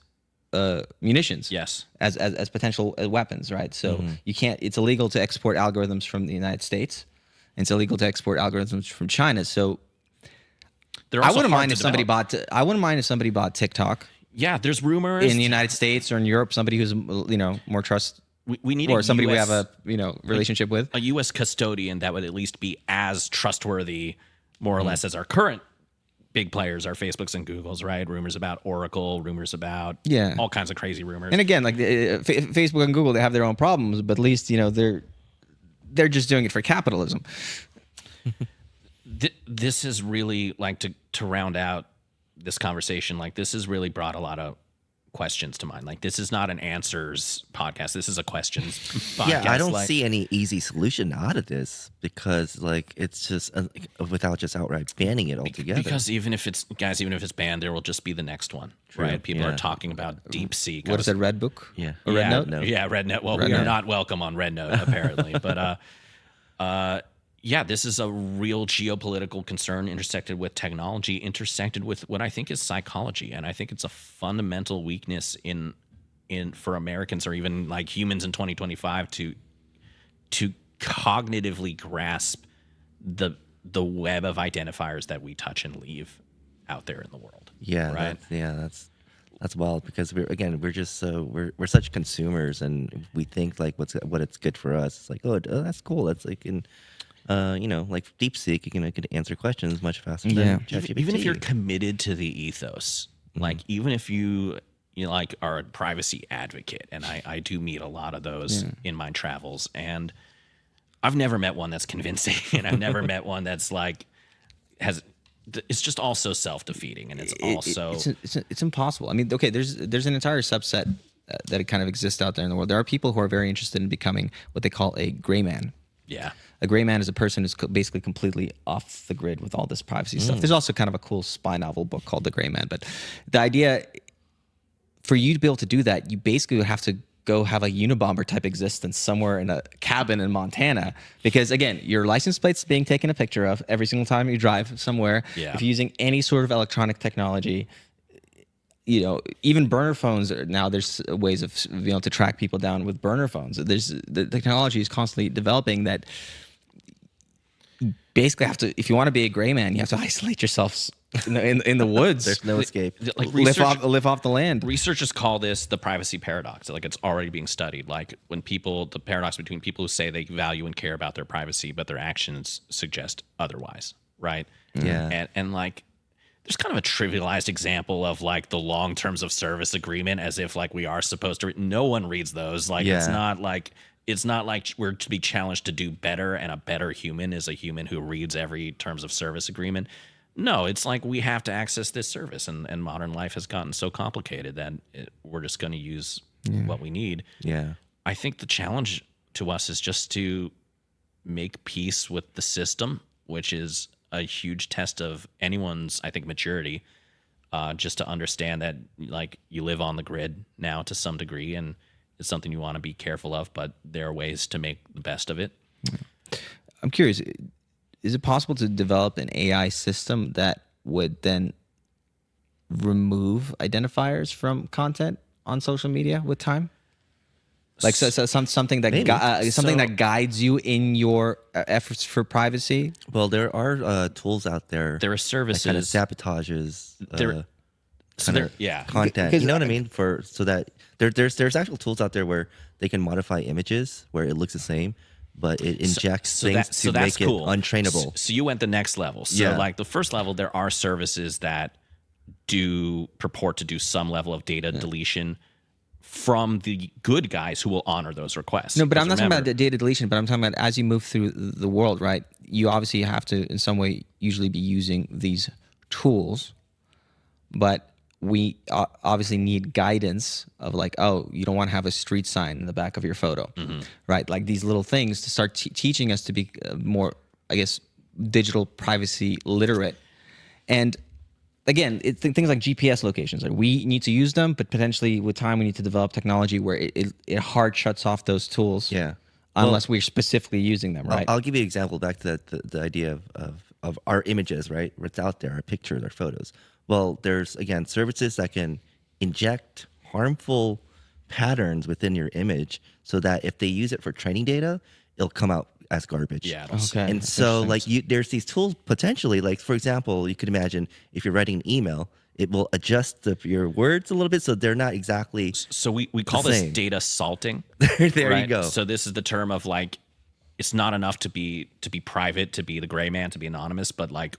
munitions. Yes. As potential weapons, right? So you can't. It's illegal to export algorithms from the United States. And it's illegal to export algorithms from China. So I wouldn't mind if somebody bought TikTok. Yeah, there's rumors in the United States or in Europe. Somebody who's more trust. We need or somebody we have a relationship with. A U.S. custodian that would at least be as trustworthy, more or less, as our current big players, our Facebooks and Googles, right? Rumors about Oracle, rumors about all kinds of crazy rumors. And again, like Facebook and Google, they have their own problems, but at least they're just doing it for capitalism. This is really like to round out this conversation. Like this has really brought a lot of questions to mind. Like this is not an answers podcast. This is a questions podcast. Yeah, I don't see any easy solution out of this, because like it's just without just outright banning it altogether. Because even if it's banned, there will just be the next one, right? People are talking about DeepSeek. What is it, Red Book? Yeah. Or Red Note? Yeah, Red Note. Well, we are not welcome on Red Note, apparently. But this is a real geopolitical concern intersected with technology, intersected with what I think is psychology. And I think it's a fundamental weakness in for Americans, or even like humans in 2025, to cognitively grasp the web of identifiers that we touch and leave out there in the world. Yeah, right. That's wild, because we're just we're such consumers, and we think like what it's good for us. It's like, oh, that's cool. That's like like DeepSeek, you can answer questions much faster Yeah. than ChatGPT. Even if you're committed to the ethos, like even if you like are a privacy advocate, and I do meet a lot of those in my travels, and I've never met one that's convincing, and I've never met one that's like it's just also self-defeating, and it's impossible. I mean, okay, there's an entire subset that kind of exists out there in the world. There are people who are very interested in becoming what they call a gray man. yeah. A gray man is a person who's basically completely off the grid with all this privacy stuff. There's also kind of a cool spy novel book called The Gray Man. But the idea, for you to be able to do that, you basically would have to go have a Unabomber type existence somewhere in a cabin in Montana. Because again, your license plate's being taken a picture of every single time you drive somewhere. Yeah. If you're using any sort of electronic technology, even burner phones now, there's ways of being able to track people down with burner phones. The technology is constantly developing that basically have to, if you want to be a gray man, you have to isolate yourself in the woods. There's no escape. Like live off the land. Researchers call this the privacy paradox. Like it's already being studied. Like when the paradox between people who say they value and care about their privacy, but their actions suggest otherwise, right? Yeah. And like, there's kind of a trivialized example of like the long terms of service agreement, as if like we are supposed to. No one reads those. Like it's not like we're to be challenged to do better, and a better human is a human who reads every terms of service agreement. No, it's like we have to access this service, and modern life has gotten so complicated that we're just going to use what we need. Yeah. I think the challenge to us is just to make peace with the system, which is a huge test of anyone's, I think, maturity. Just to understand that, like, you live on the grid now to some degree, and it's something you want to be careful of, but there are ways to make the best of it. I'm curious, is it possible to develop an AI system that would then remove identifiers from content on social media with time? Like something that that guides you in your efforts for privacy. Well, there are tools out there. There are services that kind of sabotages yeah, content. You know what I mean? So that there's actual tools out there where they can modify images where it looks the same, but it injects things to make it untrainable. So you went the next level. So like the first level, there are services that do purport to do some level of data deletion from the good guys who will honor those requests. No, but I'm not talking about the data deletion, but I'm talking about as you move through the world, right? You obviously have to, in some way, usually be using these tools, but we obviously need guidance of like, oh, you don't want to have a street sign in the back of your photo, right? Like these little things to start teaching us to be more, I guess, digital privacy literate. And again, things like GPS locations. Like we need to use them, but potentially with time we need to develop technology where it hard shuts off those tools. Yeah. Unless we're specifically using them, right? I'll give you an example back to the idea of our images, right? What's out there, our pictures, our photos. Well, there's, again, services that can inject harmful patterns within your image so that if they use it for training data, it'll come out as garbage. Yeah. Okay. And so like there's these tools potentially, like for example, you could imagine if you're writing an email, it will adjust your words a little bit so they're not exactly. So we call this data salting. There right? you go. So this is the term of like, it's not enough to be private, to be the gray man, to be anonymous, but like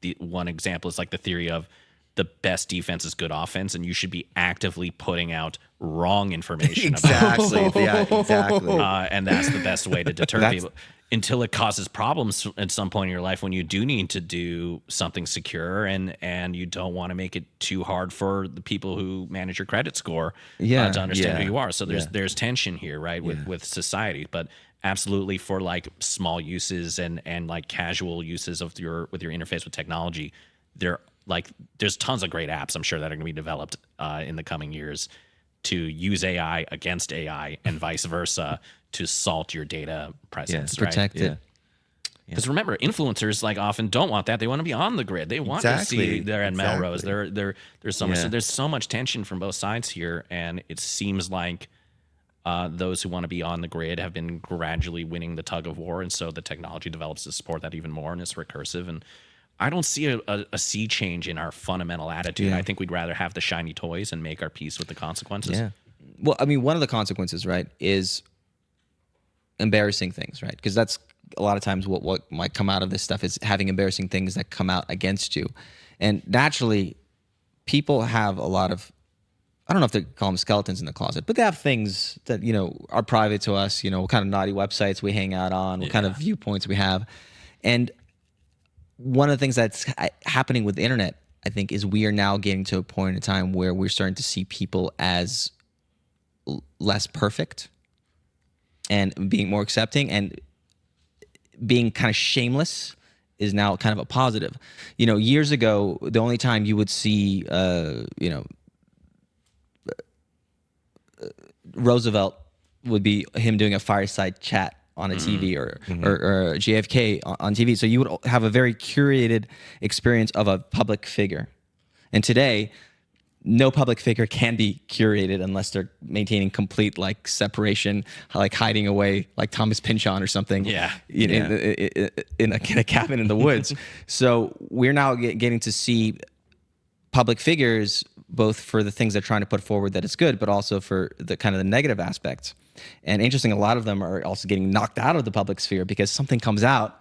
the one example is like the theory of the best defense is good offense, and you should be actively putting out wrong information Exactly. about it. Yeah, exactly. And that's the best way to deter people until it causes problems at some point in your life when you do need to do something secure and you don't want to make it too hard for the people who manage your credit score to understand who you are. So there's tension here, right, with society, but absolutely for like small uses and like casual uses of with your interface with technology, there's tons of great apps I'm sure that are going to be developed in the coming years to use AI against AI and vice versa to salt your data presence, protect it. Because remember, influencers like often don't want that. They want to be on the grid. They want to see they're at Melrose. There's so much. So there's so much tension from both sides here, and it seems like those who want to be on the grid have been gradually winning the tug of war, and so the technology develops to support that even more, and it's recursive. And I don't see a sea change in our fundamental attitude. I think we'd rather have the shiny toys and make our peace with the consequences. Yeah. Well, I mean, one of the consequences, right, is embarrassing things, right? Because that's a lot of times what might come out of this stuff is having embarrassing things that come out against you. And naturally, people have a lot of, I don't know if they call them skeletons in the closet, but they have things that, are private to us, what kind of naughty websites we hang out on, what kind of viewpoints we have. And one of the things that's happening with the internet, I think, is we are now getting to a point in time where we're starting to see people as less perfect and being more accepting, and being kind of shameless is now kind of a positive. Years ago, the only time you would see, Roosevelt would be him doing a fireside chat on a TV or JFK on TV. So you would have a very curated experience of a public figure. And today, no public figure can be curated unless they're maintaining complete separation, hiding away like Thomas Pynchon or something. In a cabin in the woods. So we're now getting to see public figures both for the things they're trying to put forward that is good, but also for the kind of the negative aspects. And interesting, a lot of them are also getting knocked out of the public sphere because something comes out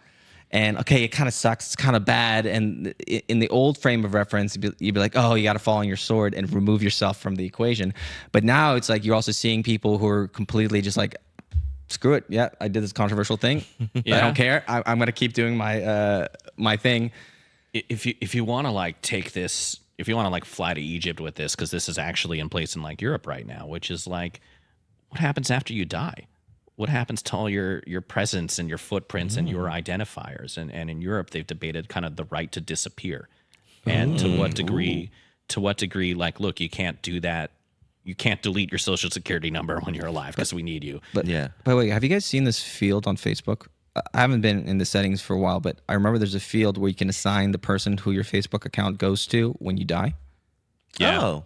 and, okay, it kind of sucks, it's kind of bad. And in the old frame of reference, you'd be like, oh, you got to fall on your sword and remove yourself from the equation. But now it's like you're also seeing people who are completely just like, screw it. Yeah, I did this controversial thing. I don't care. I'm going to keep doing my my thing. If you want to take this, if you want to fly to Egypt with this, because this is actually in place in Europe right now, which is what happens after you die? What happens to all your presence and your footprints and your identifiers? And in Europe, they've debated kind of the right to disappear, and to what degree, look, you can't do that. You can't delete your social security number when you're alive because we need you. But by the way, have you guys seen this field on Facebook? I haven't been in the settings for a while, but I remember there's a field where you can assign the person who your Facebook account goes to when you die. Yeah. Oh.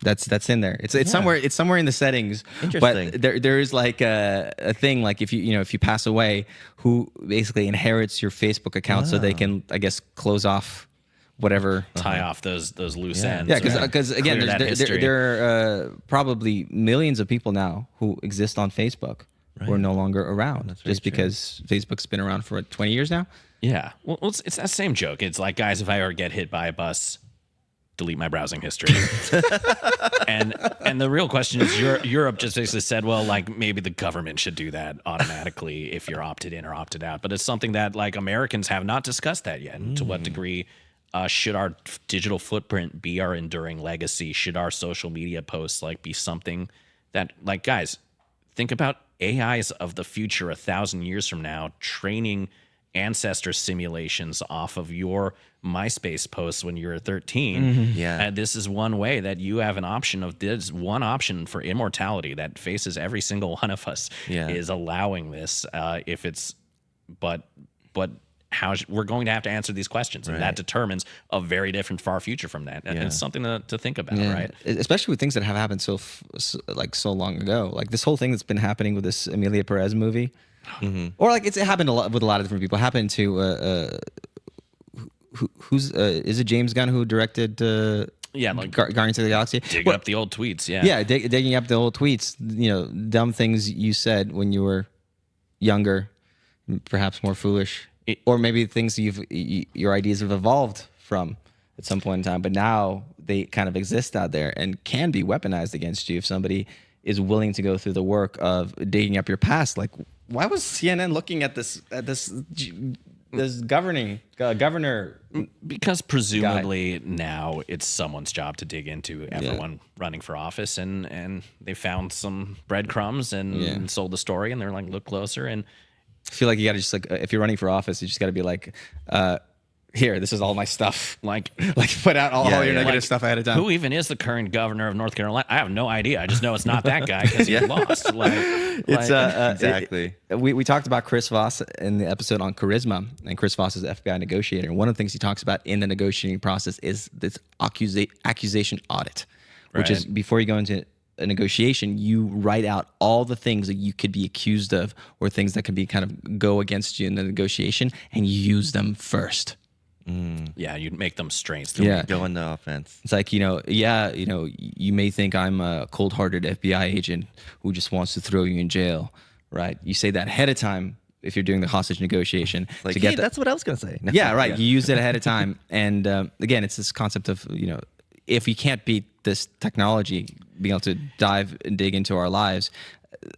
That's in there. It's somewhere in the settings. Interesting. But there is a thing if you pass away, who basically inherits your Facebook account so they can, I guess, close off whatever, tie off those loose ends. Yeah, because again, there are probably millions of people now who exist on Facebook who are no longer around just because Facebook's been around for 20 years now. Yeah. Well, it's that same joke. It's like, guys, if I ever get hit by a bus, delete my browsing history. and the real question is, Europe just basically said, well, maybe the government should do that automatically if you're opted in or opted out. But it's something that Americans have not discussed that yet. To what degree should our digital footprint be our enduring legacy? Should our social media posts be something that guys, think about AIs of the future 1,000 years from now, training ancestor simulations off of your MySpace posts when you were 13. Yeah. And this is one way that you have an option of this one option for immortality that faces every single one of us is allowing this. But how we're going to have to answer these questions, and that determines a very different far future from that. And it's something to think about, right? Especially with things that have happened so long ago. This whole thing that's been happening with this Emilia Perez movie. Or it happened with a lot of different people. It happened to is it James Gunn who directed Guardians of the Galaxy? Digging up the old tweets, digging up the old tweets. Dumb things you said when you were younger, perhaps more foolish, or maybe things your ideas have evolved from at some point in time. But now they kind of exist out there and can be weaponized against you if somebody is willing to go through the work of digging up your past. Why was CNN looking at this governor? Because presumably now it's someone's job to dig into everyone running for office, and they found some breadcrumbs and sold the story, and they're look closer. And I feel like you gotta just if you're running for office, you just gotta be here, this is all my stuff. Put out all your negative stuff ahead of time. Who even is the current governor of North Carolina? I have no idea. I just know it's not that guy because he lost. Exactly. We talked about Chris Voss in the episode on charisma, and Chris Voss is an FBI negotiator. And one of the things he talks about in the negotiating process is this accusation audit, which is before you go into a negotiation, you write out all the things that you could be accused of or things that could be kind of go against you in the negotiation, and you use them first. Yeah, you'd make them strengths. Go on the offense. It's you may think I'm a cold-hearted FBI agent who just wants to throw you in jail, right? You say that ahead of time, if you're doing the hostage negotiation Like, to get hey, that's what I was gonna say. No. yeah, right. You use it ahead of time. And again, it's this concept of, if you can't beat this technology, being able to dive and dig into our lives,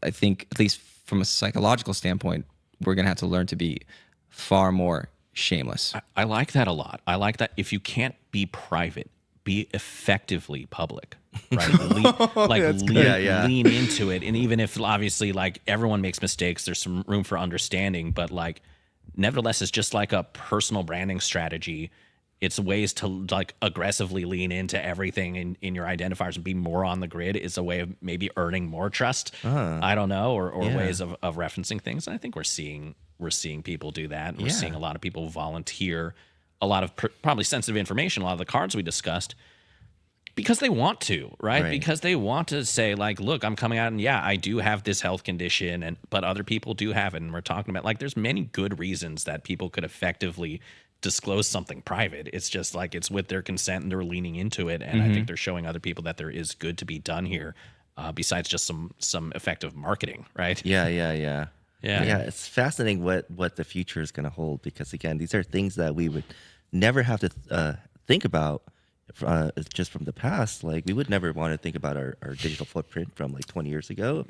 I think, at least from a psychological standpoint, we're going to have to learn to be far more shameless. I like that a lot. I like that if you can't be private, be effectively public, right? Lean into it. And even if obviously like everyone makes mistakes, there's some room for understanding, but like nevertheless, it's just like a personal branding strategy. It's ways to like aggressively lean into everything in your identifiers and be more on the grid is a way of maybe earning more trust. I don't know, or ways of referencing things. And I think we're seeing people do that. And we're seeing a lot of people volunteer a lot of probably sensitive information, a lot of the cards we discussed, because they want to, right? Because they want to say like, look, I'm coming out and yeah, I do have this health condition, but other people do have it. And we're talking about like, there's many good reasons that people could effectively disclose something private. It's just like, it's with their consent and they're leaning into it. And I think they're showing other people that there is good to be done here, besides just some effective marketing, right? Yeah. It's fascinating what the future is going to hold, because again, these are things that we would never have to think about just from the past. Like we would never want to think about our digital footprint from like 20 years ago,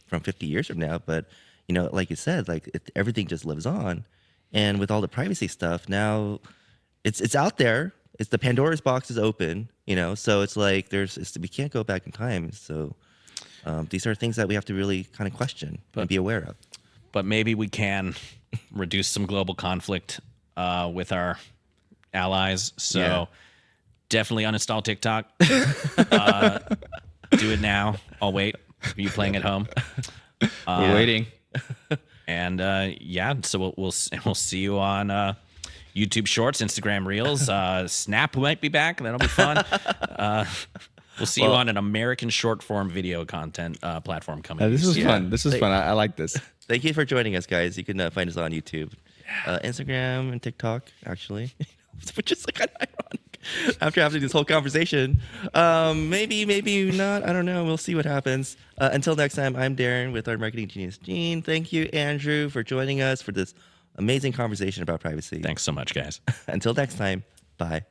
from 50 years from now. But like you said, like everything just lives on, and with all the privacy stuff now, it's out there. It's the Pandora's box is open. So it's like we can't go back in time. So. These are things that we have to really kind of question and be aware of. But maybe we can reduce some global conflict with our allies. So definitely uninstall TikTok. Do it now. I'll wait. Are you playing at home? We're waiting. And so we'll see you on YouTube Shorts, Instagram Reels. Snap might be back. That'll be fun. We'll see you on an American short form video content platform coming. This was fun. This was fun. I like this. Thank you for joining us, guys. You can find us on YouTube, Instagram, and TikTok, actually, which is kind of ironic after having this whole conversation. Maybe not. I don't know. We'll see what happens. Until next time, I'm Darren with our marketing genius, Gene. Thank you, Andrew, for joining us for this amazing conversation about privacy. Thanks so much, guys. Until next time, bye.